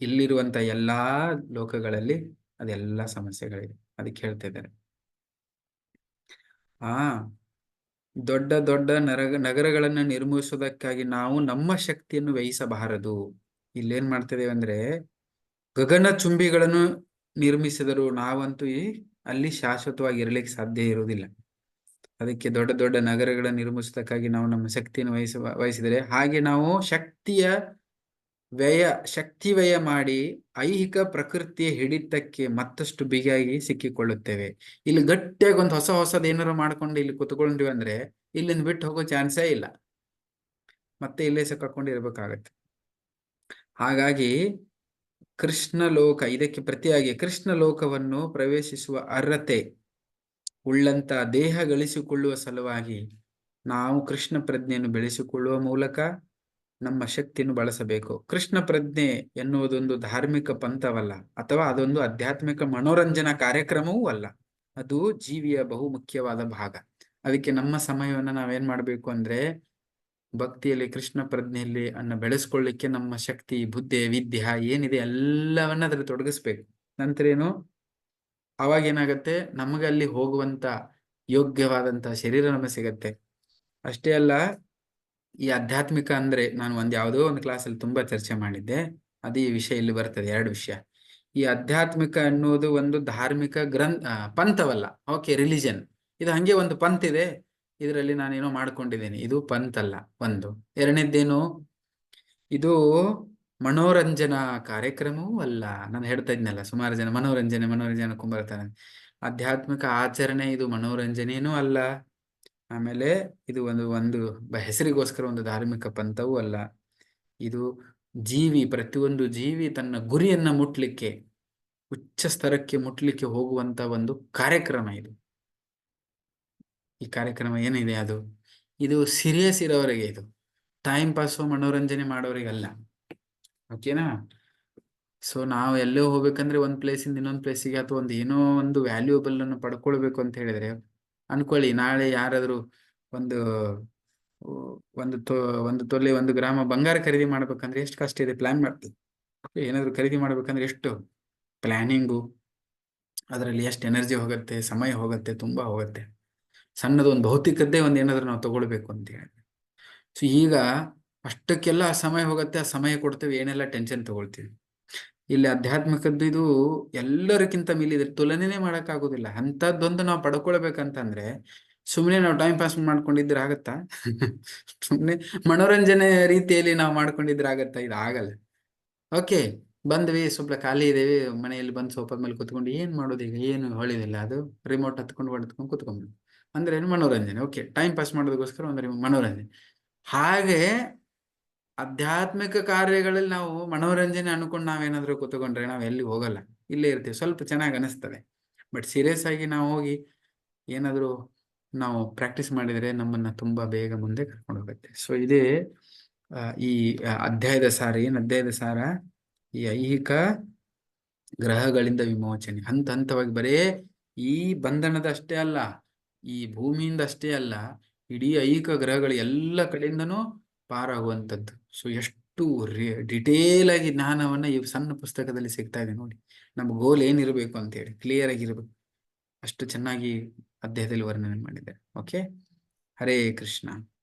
ಇಲ್ಲಿರುವಂತ ಎಲ್ಲಾ ಲೋಕಗಳಲ್ಲಿ ಅದೆಲ್ಲ ಸಮಸ್ಯೆಗಳಿದೆ. ಅದಕ್ಕೆ ಹೇಳ್ತಾ ಇದ್ದಾರೆ, ದೊಡ್ಡ ದೊಡ್ಡ ನಗರಗಳನ್ನು ನಿರ್ಮಿಸುವುದಕ್ಕಾಗಿ ನಾವು ನಮ್ಮ ಶಕ್ತಿಯನ್ನು ವ್ಯಯಿಸಬಾರದು. ಇಲ್ಲೇನ್ ಮಾಡ್ತಿದ್ದೇವೆ ಅಂದ್ರೆ, ಗಗನ ಚುಂಬಿಗಳನ್ನು ನಿರ್ಮಿಸಿದರು ನಾವಂತೂ ಅಲ್ಲಿ ಶಾಶ್ವತವಾಗಿ ಇರಲಿಕ್ಕೆ ಸಾಧ್ಯ ಇರುವುದಿಲ್ಲ. ಅದಕ್ಕೆ ದೊಡ್ಡ ದೊಡ್ಡ ನಗರಗಳನ್ನು ನಿರ್ಮಿಸೋದಕ್ಕಾಗಿ ನಾವು ನಮ್ಮ ಶಕ್ತಿಯನ್ನು ವಹಿಸಿದರೆ, ಹಾಗೆ ನಾವು ಶಕ್ತಿ ವ್ಯಯ ಮಾಡಿ ಐಹಿಕ ಪ್ರಕೃತಿಯ ಹಿಡಿತಕ್ಕೆ ಮತ್ತಷ್ಟು ಬಿಗಿಯಾಗಿ ಸಿಕ್ಕಿಕೊಳ್ಳುತ್ತೇವೆ. ಇಲ್ಲಿ ಗಟ್ಟಿಯಾಗಿ ಒಂದು ಹೊಸದು ಏನಾರು ಮಾಡ್ಕೊಂಡು ಇಲ್ಲಿ ಕುತ್ಕೊಂಡಿವಿ ಅಂದ್ರೆ ಇಲ್ಲಿಂದ ಬಿಟ್ಟು ಹೋಗೋ ಚಾನ್ಸೇ ಇಲ್ಲ, ಮತ್ತೆ ಇಲ್ಲೇ ಸಿಕ್ಕಾಕೊಂಡು ಇರ್ಬೇಕಾಗತ್ತೆ. ಹಾಗಾಗಿ ಕೃಷ್ಣ ಲೋಕ, ಇದಕ್ಕೆ ಪ್ರತಿಯಾಗಿ ಕೃಷ್ಣ ಲೋಕವನ್ನು ಪ್ರವೇಶಿಸುವ ಅರ್ಹತೆ ಉಳ್ಳಂತ ದೇಹ ಗಳಿಸಿಕೊಳ್ಳುವ ಸಲುವಾಗಿ ನಾವು ಕೃಷ್ಣ ಪ್ರಜ್ಞೆಯನ್ನು ಬೆಳೆಸಿಕೊಳ್ಳುವ ಮೂಲಕ ನಮ್ಮ ಶಕ್ತಿಯನ್ನು ಬಳಸಬೇಕು. ಕೃಷ್ಣ ಪ್ರಜ್ಞೆ ಎನ್ನುವುದೊಂದು ಧಾರ್ಮಿಕ ಪಂಥವಲ್ಲ, ಅಥವಾ ಅದೊಂದು ಆಧ್ಯಾತ್ಮಿಕ ಮನೋರಂಜನಾ ಕಾರ್ಯಕ್ರಮವೂ ಅಲ್ಲ. ಅದು ಜೀವಿಯ ಬಹು ಮುಖ್ಯವಾದ ಭಾಗ. ಅದಕ್ಕೆ ನಮ್ಮ ಸಮಯವನ್ನು ನಾವೇನ್ ಮಾಡ್ಬೇಕು ಅಂದ್ರೆ, ಭಕ್ತಿಯಲ್ಲಿ ಕೃಷ್ಣ ಪ್ರಜ್ಞೆಯಲ್ಲಿ ಬೆಳೆಸ್ಕೊಳ್ಳಿಕ್ಕೆ ನಮ್ಮ ಶಕ್ತಿ, ಬುದ್ಧಿ, ವಿದ್ಯೆ ಏನಿದೆ ಎಲ್ಲವನ್ನ ಅದ್ರ ತೊಡಗಿಸ್ಬೇಕು. ನಂತರ ಏನು, ಅವಾಗ ಏನಾಗತ್ತೆ, ನಮಗೆ ಅಲ್ಲಿ ಹೋಗುವಂತ ಯೋಗ್ಯವಾದಂತ ಶರೀರ ನಮಗೆ ಸಿಗತ್ತೆ. ಅಷ್ಟೇ ಅಲ್ಲ, ಈ ಆಧ್ಯಾತ್ಮಿಕ ಅಂದ್ರೆ ನಾನು ಯಾವುದೋ ಒಂದು ಕ್ಲಾಸಲ್ಲಿ ತುಂಬಾ ಚರ್ಚೆ ಮಾಡಿದ್ದೆ, ಅದು ಈ ವಿಷಯ ಇಲ್ಲಿ ಬರ್ತದೆ. 2 ವಿಷಯ. ಈ ಆಧ್ಯಾತ್ಮಿಕ ಅನ್ನೋದು ಒಂದು ಧಾರ್ಮಿಕ ಪಂಥವಲ್ಲ. ಓಕೆ, ರಿಲಿಜನ್ ಇದು ಹಂಗೆ ಒಂದು ಪಂಥ್ ಇದೆ, ಇದರಲ್ಲಿ ನಾನೇನೋ ಮಾಡ್ಕೊಂಡಿದ್ದೇನೆ, ಇದು ಪಂಥ್ ಅಲ್ಲ. ಒಂದು. ಎರಡನೇದ್ದೇನು, ಇದು ಮನೋರಂಜನಾ ಕಾರ್ಯಕ್ರಮವೂ ಅಲ್ಲ. ನಾನು ಹೇಳ್ತಾ ಇದ್ನಲ್ಲ, ಸುಮಾರು ಜನ ಮನೋರಂಜನೆ ಕುಂಬರ್ತಾರೆ. ಆಧ್ಯಾತ್ಮಿಕ ಆಚರಣೆ ಇದು ಮನೋರಂಜನೆಯೂ ಅಲ್ಲ. ಆಮೇಲೆ ಇದು ಒಂದು ಹೆಸರಿಗೋಸ್ಕರ ಒಂದು ಧಾರ್ಮಿಕ ಪಂಥವೂ ಅಲ್ಲ. ಇದು ಪ್ರತಿಯೊಂದು ಜೀವಿ ತನ್ನ ಗುರಿಯನ್ನ ಮುಟ್ಲಿಕ್ಕೆ, ಉಚ್ಚ ಸ್ತರಕ್ಕೆ ಮುಟ್ಲಿಕ್ಕೆ ಹೋಗುವಂತ ಒಂದು ಕಾರ್ಯಕ್ರಮ ಇದು. ಈ ಕಾರ್ಯಕ್ರಮ ಏನಿದೆ ಇದು ಸೀರಿಯಸ್ ಇರೋವರೆಗೆ, ಇದು ಟೈಮ್ ಪಾಸು ಮನೋರಂಜನೆ ಮಾಡೋರಿಗಲ್ಲ. ಓಕೆನಾ? ಸೊ ನಾವು ಎಲ್ಲೋ ಹೋಗ್ಬೇಕಂದ್ರೆ ಒಂದ್ ಪ್ಲೇಸಿಂದ ಇನ್ನೊಂದ್ ಪ್ಲೇಸಿಗೆ, ಅಥವಾ ಏನೋ ಒಂದು ವ್ಯಾಲ್ಯೂಬಲ್ ಅನ್ನು ಪಡ್ಕೊಳ್ಬೇಕು ಅಂತ ಹೇಳಿದ್ರೆ, ಅನ್ಕೊಳ್ಳಿ ನಾಳೆ ಯಾರಾದ್ರೂ ಒಂದು ತೊಲೆ 1 ಗ್ರಾಮ ಬಂಗಾರ ಖರೀದಿ ಮಾಡ್ಬೇಕಂದ್ರೆ ಎಷ್ಟು ಕಷ್ಟ ಇದೆ. ಪ್ಲಾನ್ ಮಾಡ್ತೀವಿ. ಏನಾದ್ರು ಖರೀದಿ ಮಾಡ್ಬೇಕಂದ್ರೆ ಎಷ್ಟು ಪ್ಲಾನಿಂಗು, ಅದರಲ್ಲಿ ಎಷ್ಟು ಎನರ್ಜಿ ಹೋಗುತ್ತೆ, ಸಮಯ ಹೋಗುತ್ತೆ, ತುಂಬಾ ಹೋಗುತ್ತೆ. ಸಣ್ಣದೊಂದು ಭೌತಿಕದ್ದೇ ಏನಾದ್ರು ನಾವು ತಗೊಳ್ಬೇಕು ಅಂತ ಹೇಳಿ. ಸೊ ಈಗ ಅಷ್ಟಕ್ಕೆಲ್ಲ ಸಮಯ ಹೋಗುತ್ತೆ, ಆ ಸಮಯ ಕೊಡ್ತೇವೆ, ಏನೆಲ್ಲ ಟೆನ್ಷನ್ ತಗೊಳ್ತೀವಿ. ಇಲ್ಲಿ ಆಧ್ಯಾತ್ಮಿಕದ್ದು ಇದು ಎಲ್ಲರಿಗಿಂತ ಮೀಲಿದ್ರೆ ತುಲನೆನೇ ಮಾಡೋಕ್ಕಾಗೋದಿಲ್ಲ. ಅಂಥದ್ದೊಂದು ನಾವು ಪಡ್ಕೊಳ್ಬೇಕಂತಂದ್ರೆ ಸುಮ್ಮನೆ ನಾವು ಟೈಮ್ ಪಾಸ್ ಮಾಡ್ಕೊಂಡಿದ್ರೆ ಆಗತ್ತಾ? ಸುಮ್ಮನೆ ಮನೋರಂಜನೆ ರೀತಿಯಲ್ಲಿ ನಾವು ಮಾಡ್ಕೊಂಡಿದ್ರೆ ಆಗತ್ತಾ? ಇದು ಆಗಲ್ಲ. ಓಕೆ, ಬಂದ್ವಿ, ಸ್ವಲ್ಪ ಖಾಲಿ ಇದೇವಿ, ಮನೆಯಲ್ಲಿ ಬಂದು ಸೋಫಾದ ಮೇಲೆ ಕುತ್ಕೊಂಡು ಏನ್ ಮಾಡೋದು, ಈಗ ಏನು ಹೊಳಿದಿಲ್ಲ, ಅದು ರಿಮೋಟ್ ಹೊಡ್ಕೊಂಡು ಕುತ್ಕೊಂಡು ಅಂದ್ರೆ ಏನು ಮನೋರಂಜನೆ. ಓಕೆ, ಟೈಮ್ ಪಾಸ್ ಮಾಡೋದಕ್ಕೋಸ್ಕರ ಒಂದು ಮನೋರಂಜನೆ. ಹಾಗೆ ಆಧ್ಯಾತ್ಮಿಕ ಕಾರ್ಯಗಳಲ್ಲಿ ನಾವು ಮನೋರಂಜನೆ ಅನ್ಕೊಂಡು ನಾವೇನಾದ್ರೂ ಕೂತ್ಕೊಂಡ್ರೆ ನಾವು ಎಲ್ಲಿ ಹೋಗಲ್ಲ, ಇಲ್ಲೇ ಇರ್ತೀವಿ. ಸ್ವಲ್ಪ ಚೆನ್ನಾಗಿ ಅನಿಸ್ತದೆ, ಬಟ್ ಸೀರಿಯಸ್ ಆಗಿ ನಾವು ಹೋಗಿ ಏನಾದ್ರು ನಾವು ಪ್ರಾಕ್ಟೀಸ್ ಮಾಡಿದರೆ ನಮ್ಮನ್ನ ತುಂಬಾ ಬೇಗ ಮುಂದೆ ಕರ್ಕೊಂಡು ಹೋಗುತ್ತೆ. ಸೊ ಇದೇ ಈ ಅಧ್ಯಾಯದ ಸಾರ. ಈ ಐಹಿಕ ಗ್ರಹಗಳಿಂದ ವಿಮೋಚನೆ ಹಂತ ಹಂತವಾಗಿ, ಬರೇ ಈ ಬಂಧನದ ಅಷ್ಟೇ ಅಲ್ಲ, ಈ ಭೂಮಿಯಿಂದ ಅಷ್ಟೇ ಅಲ್ಲ, ಇಡೀ ಐಹಿಕ ಗ್ರಹಗಳು ಎಲ್ಲ ಕಡೆಯಿಂದನೂ ಪಾರಾಗುವಂಥದ್ದು. ಸೊ ಎಷ್ಟು ಡಿಟೇಲ್ ಆಗಿ ಜ್ಞಾನವನ್ನ ಈ ಸಣ್ಣ ಪುಸ್ತಕದಲ್ಲಿ ಸಿಗ್ತಾ ಇದೆ ನೋಡಿ. ನಮ್ಮ ಗೋಲ್ ಏನಿರ್ಬೇಕು ಅಂತ ಹೇಳಿ ಕ್ಲಿಯರ್ ಆಗಿರ್ಬೇಕು. ಅಷ್ಟು ಚೆನ್ನಾಗಿ ಅಧ್ಯಾಯದಲ್ಲಿ ವರ್ಣನೆ ಮಾಡಿದ್ದಾರೆ. ಓಕೆ, ಹರೇ ಕೃಷ್ಣ.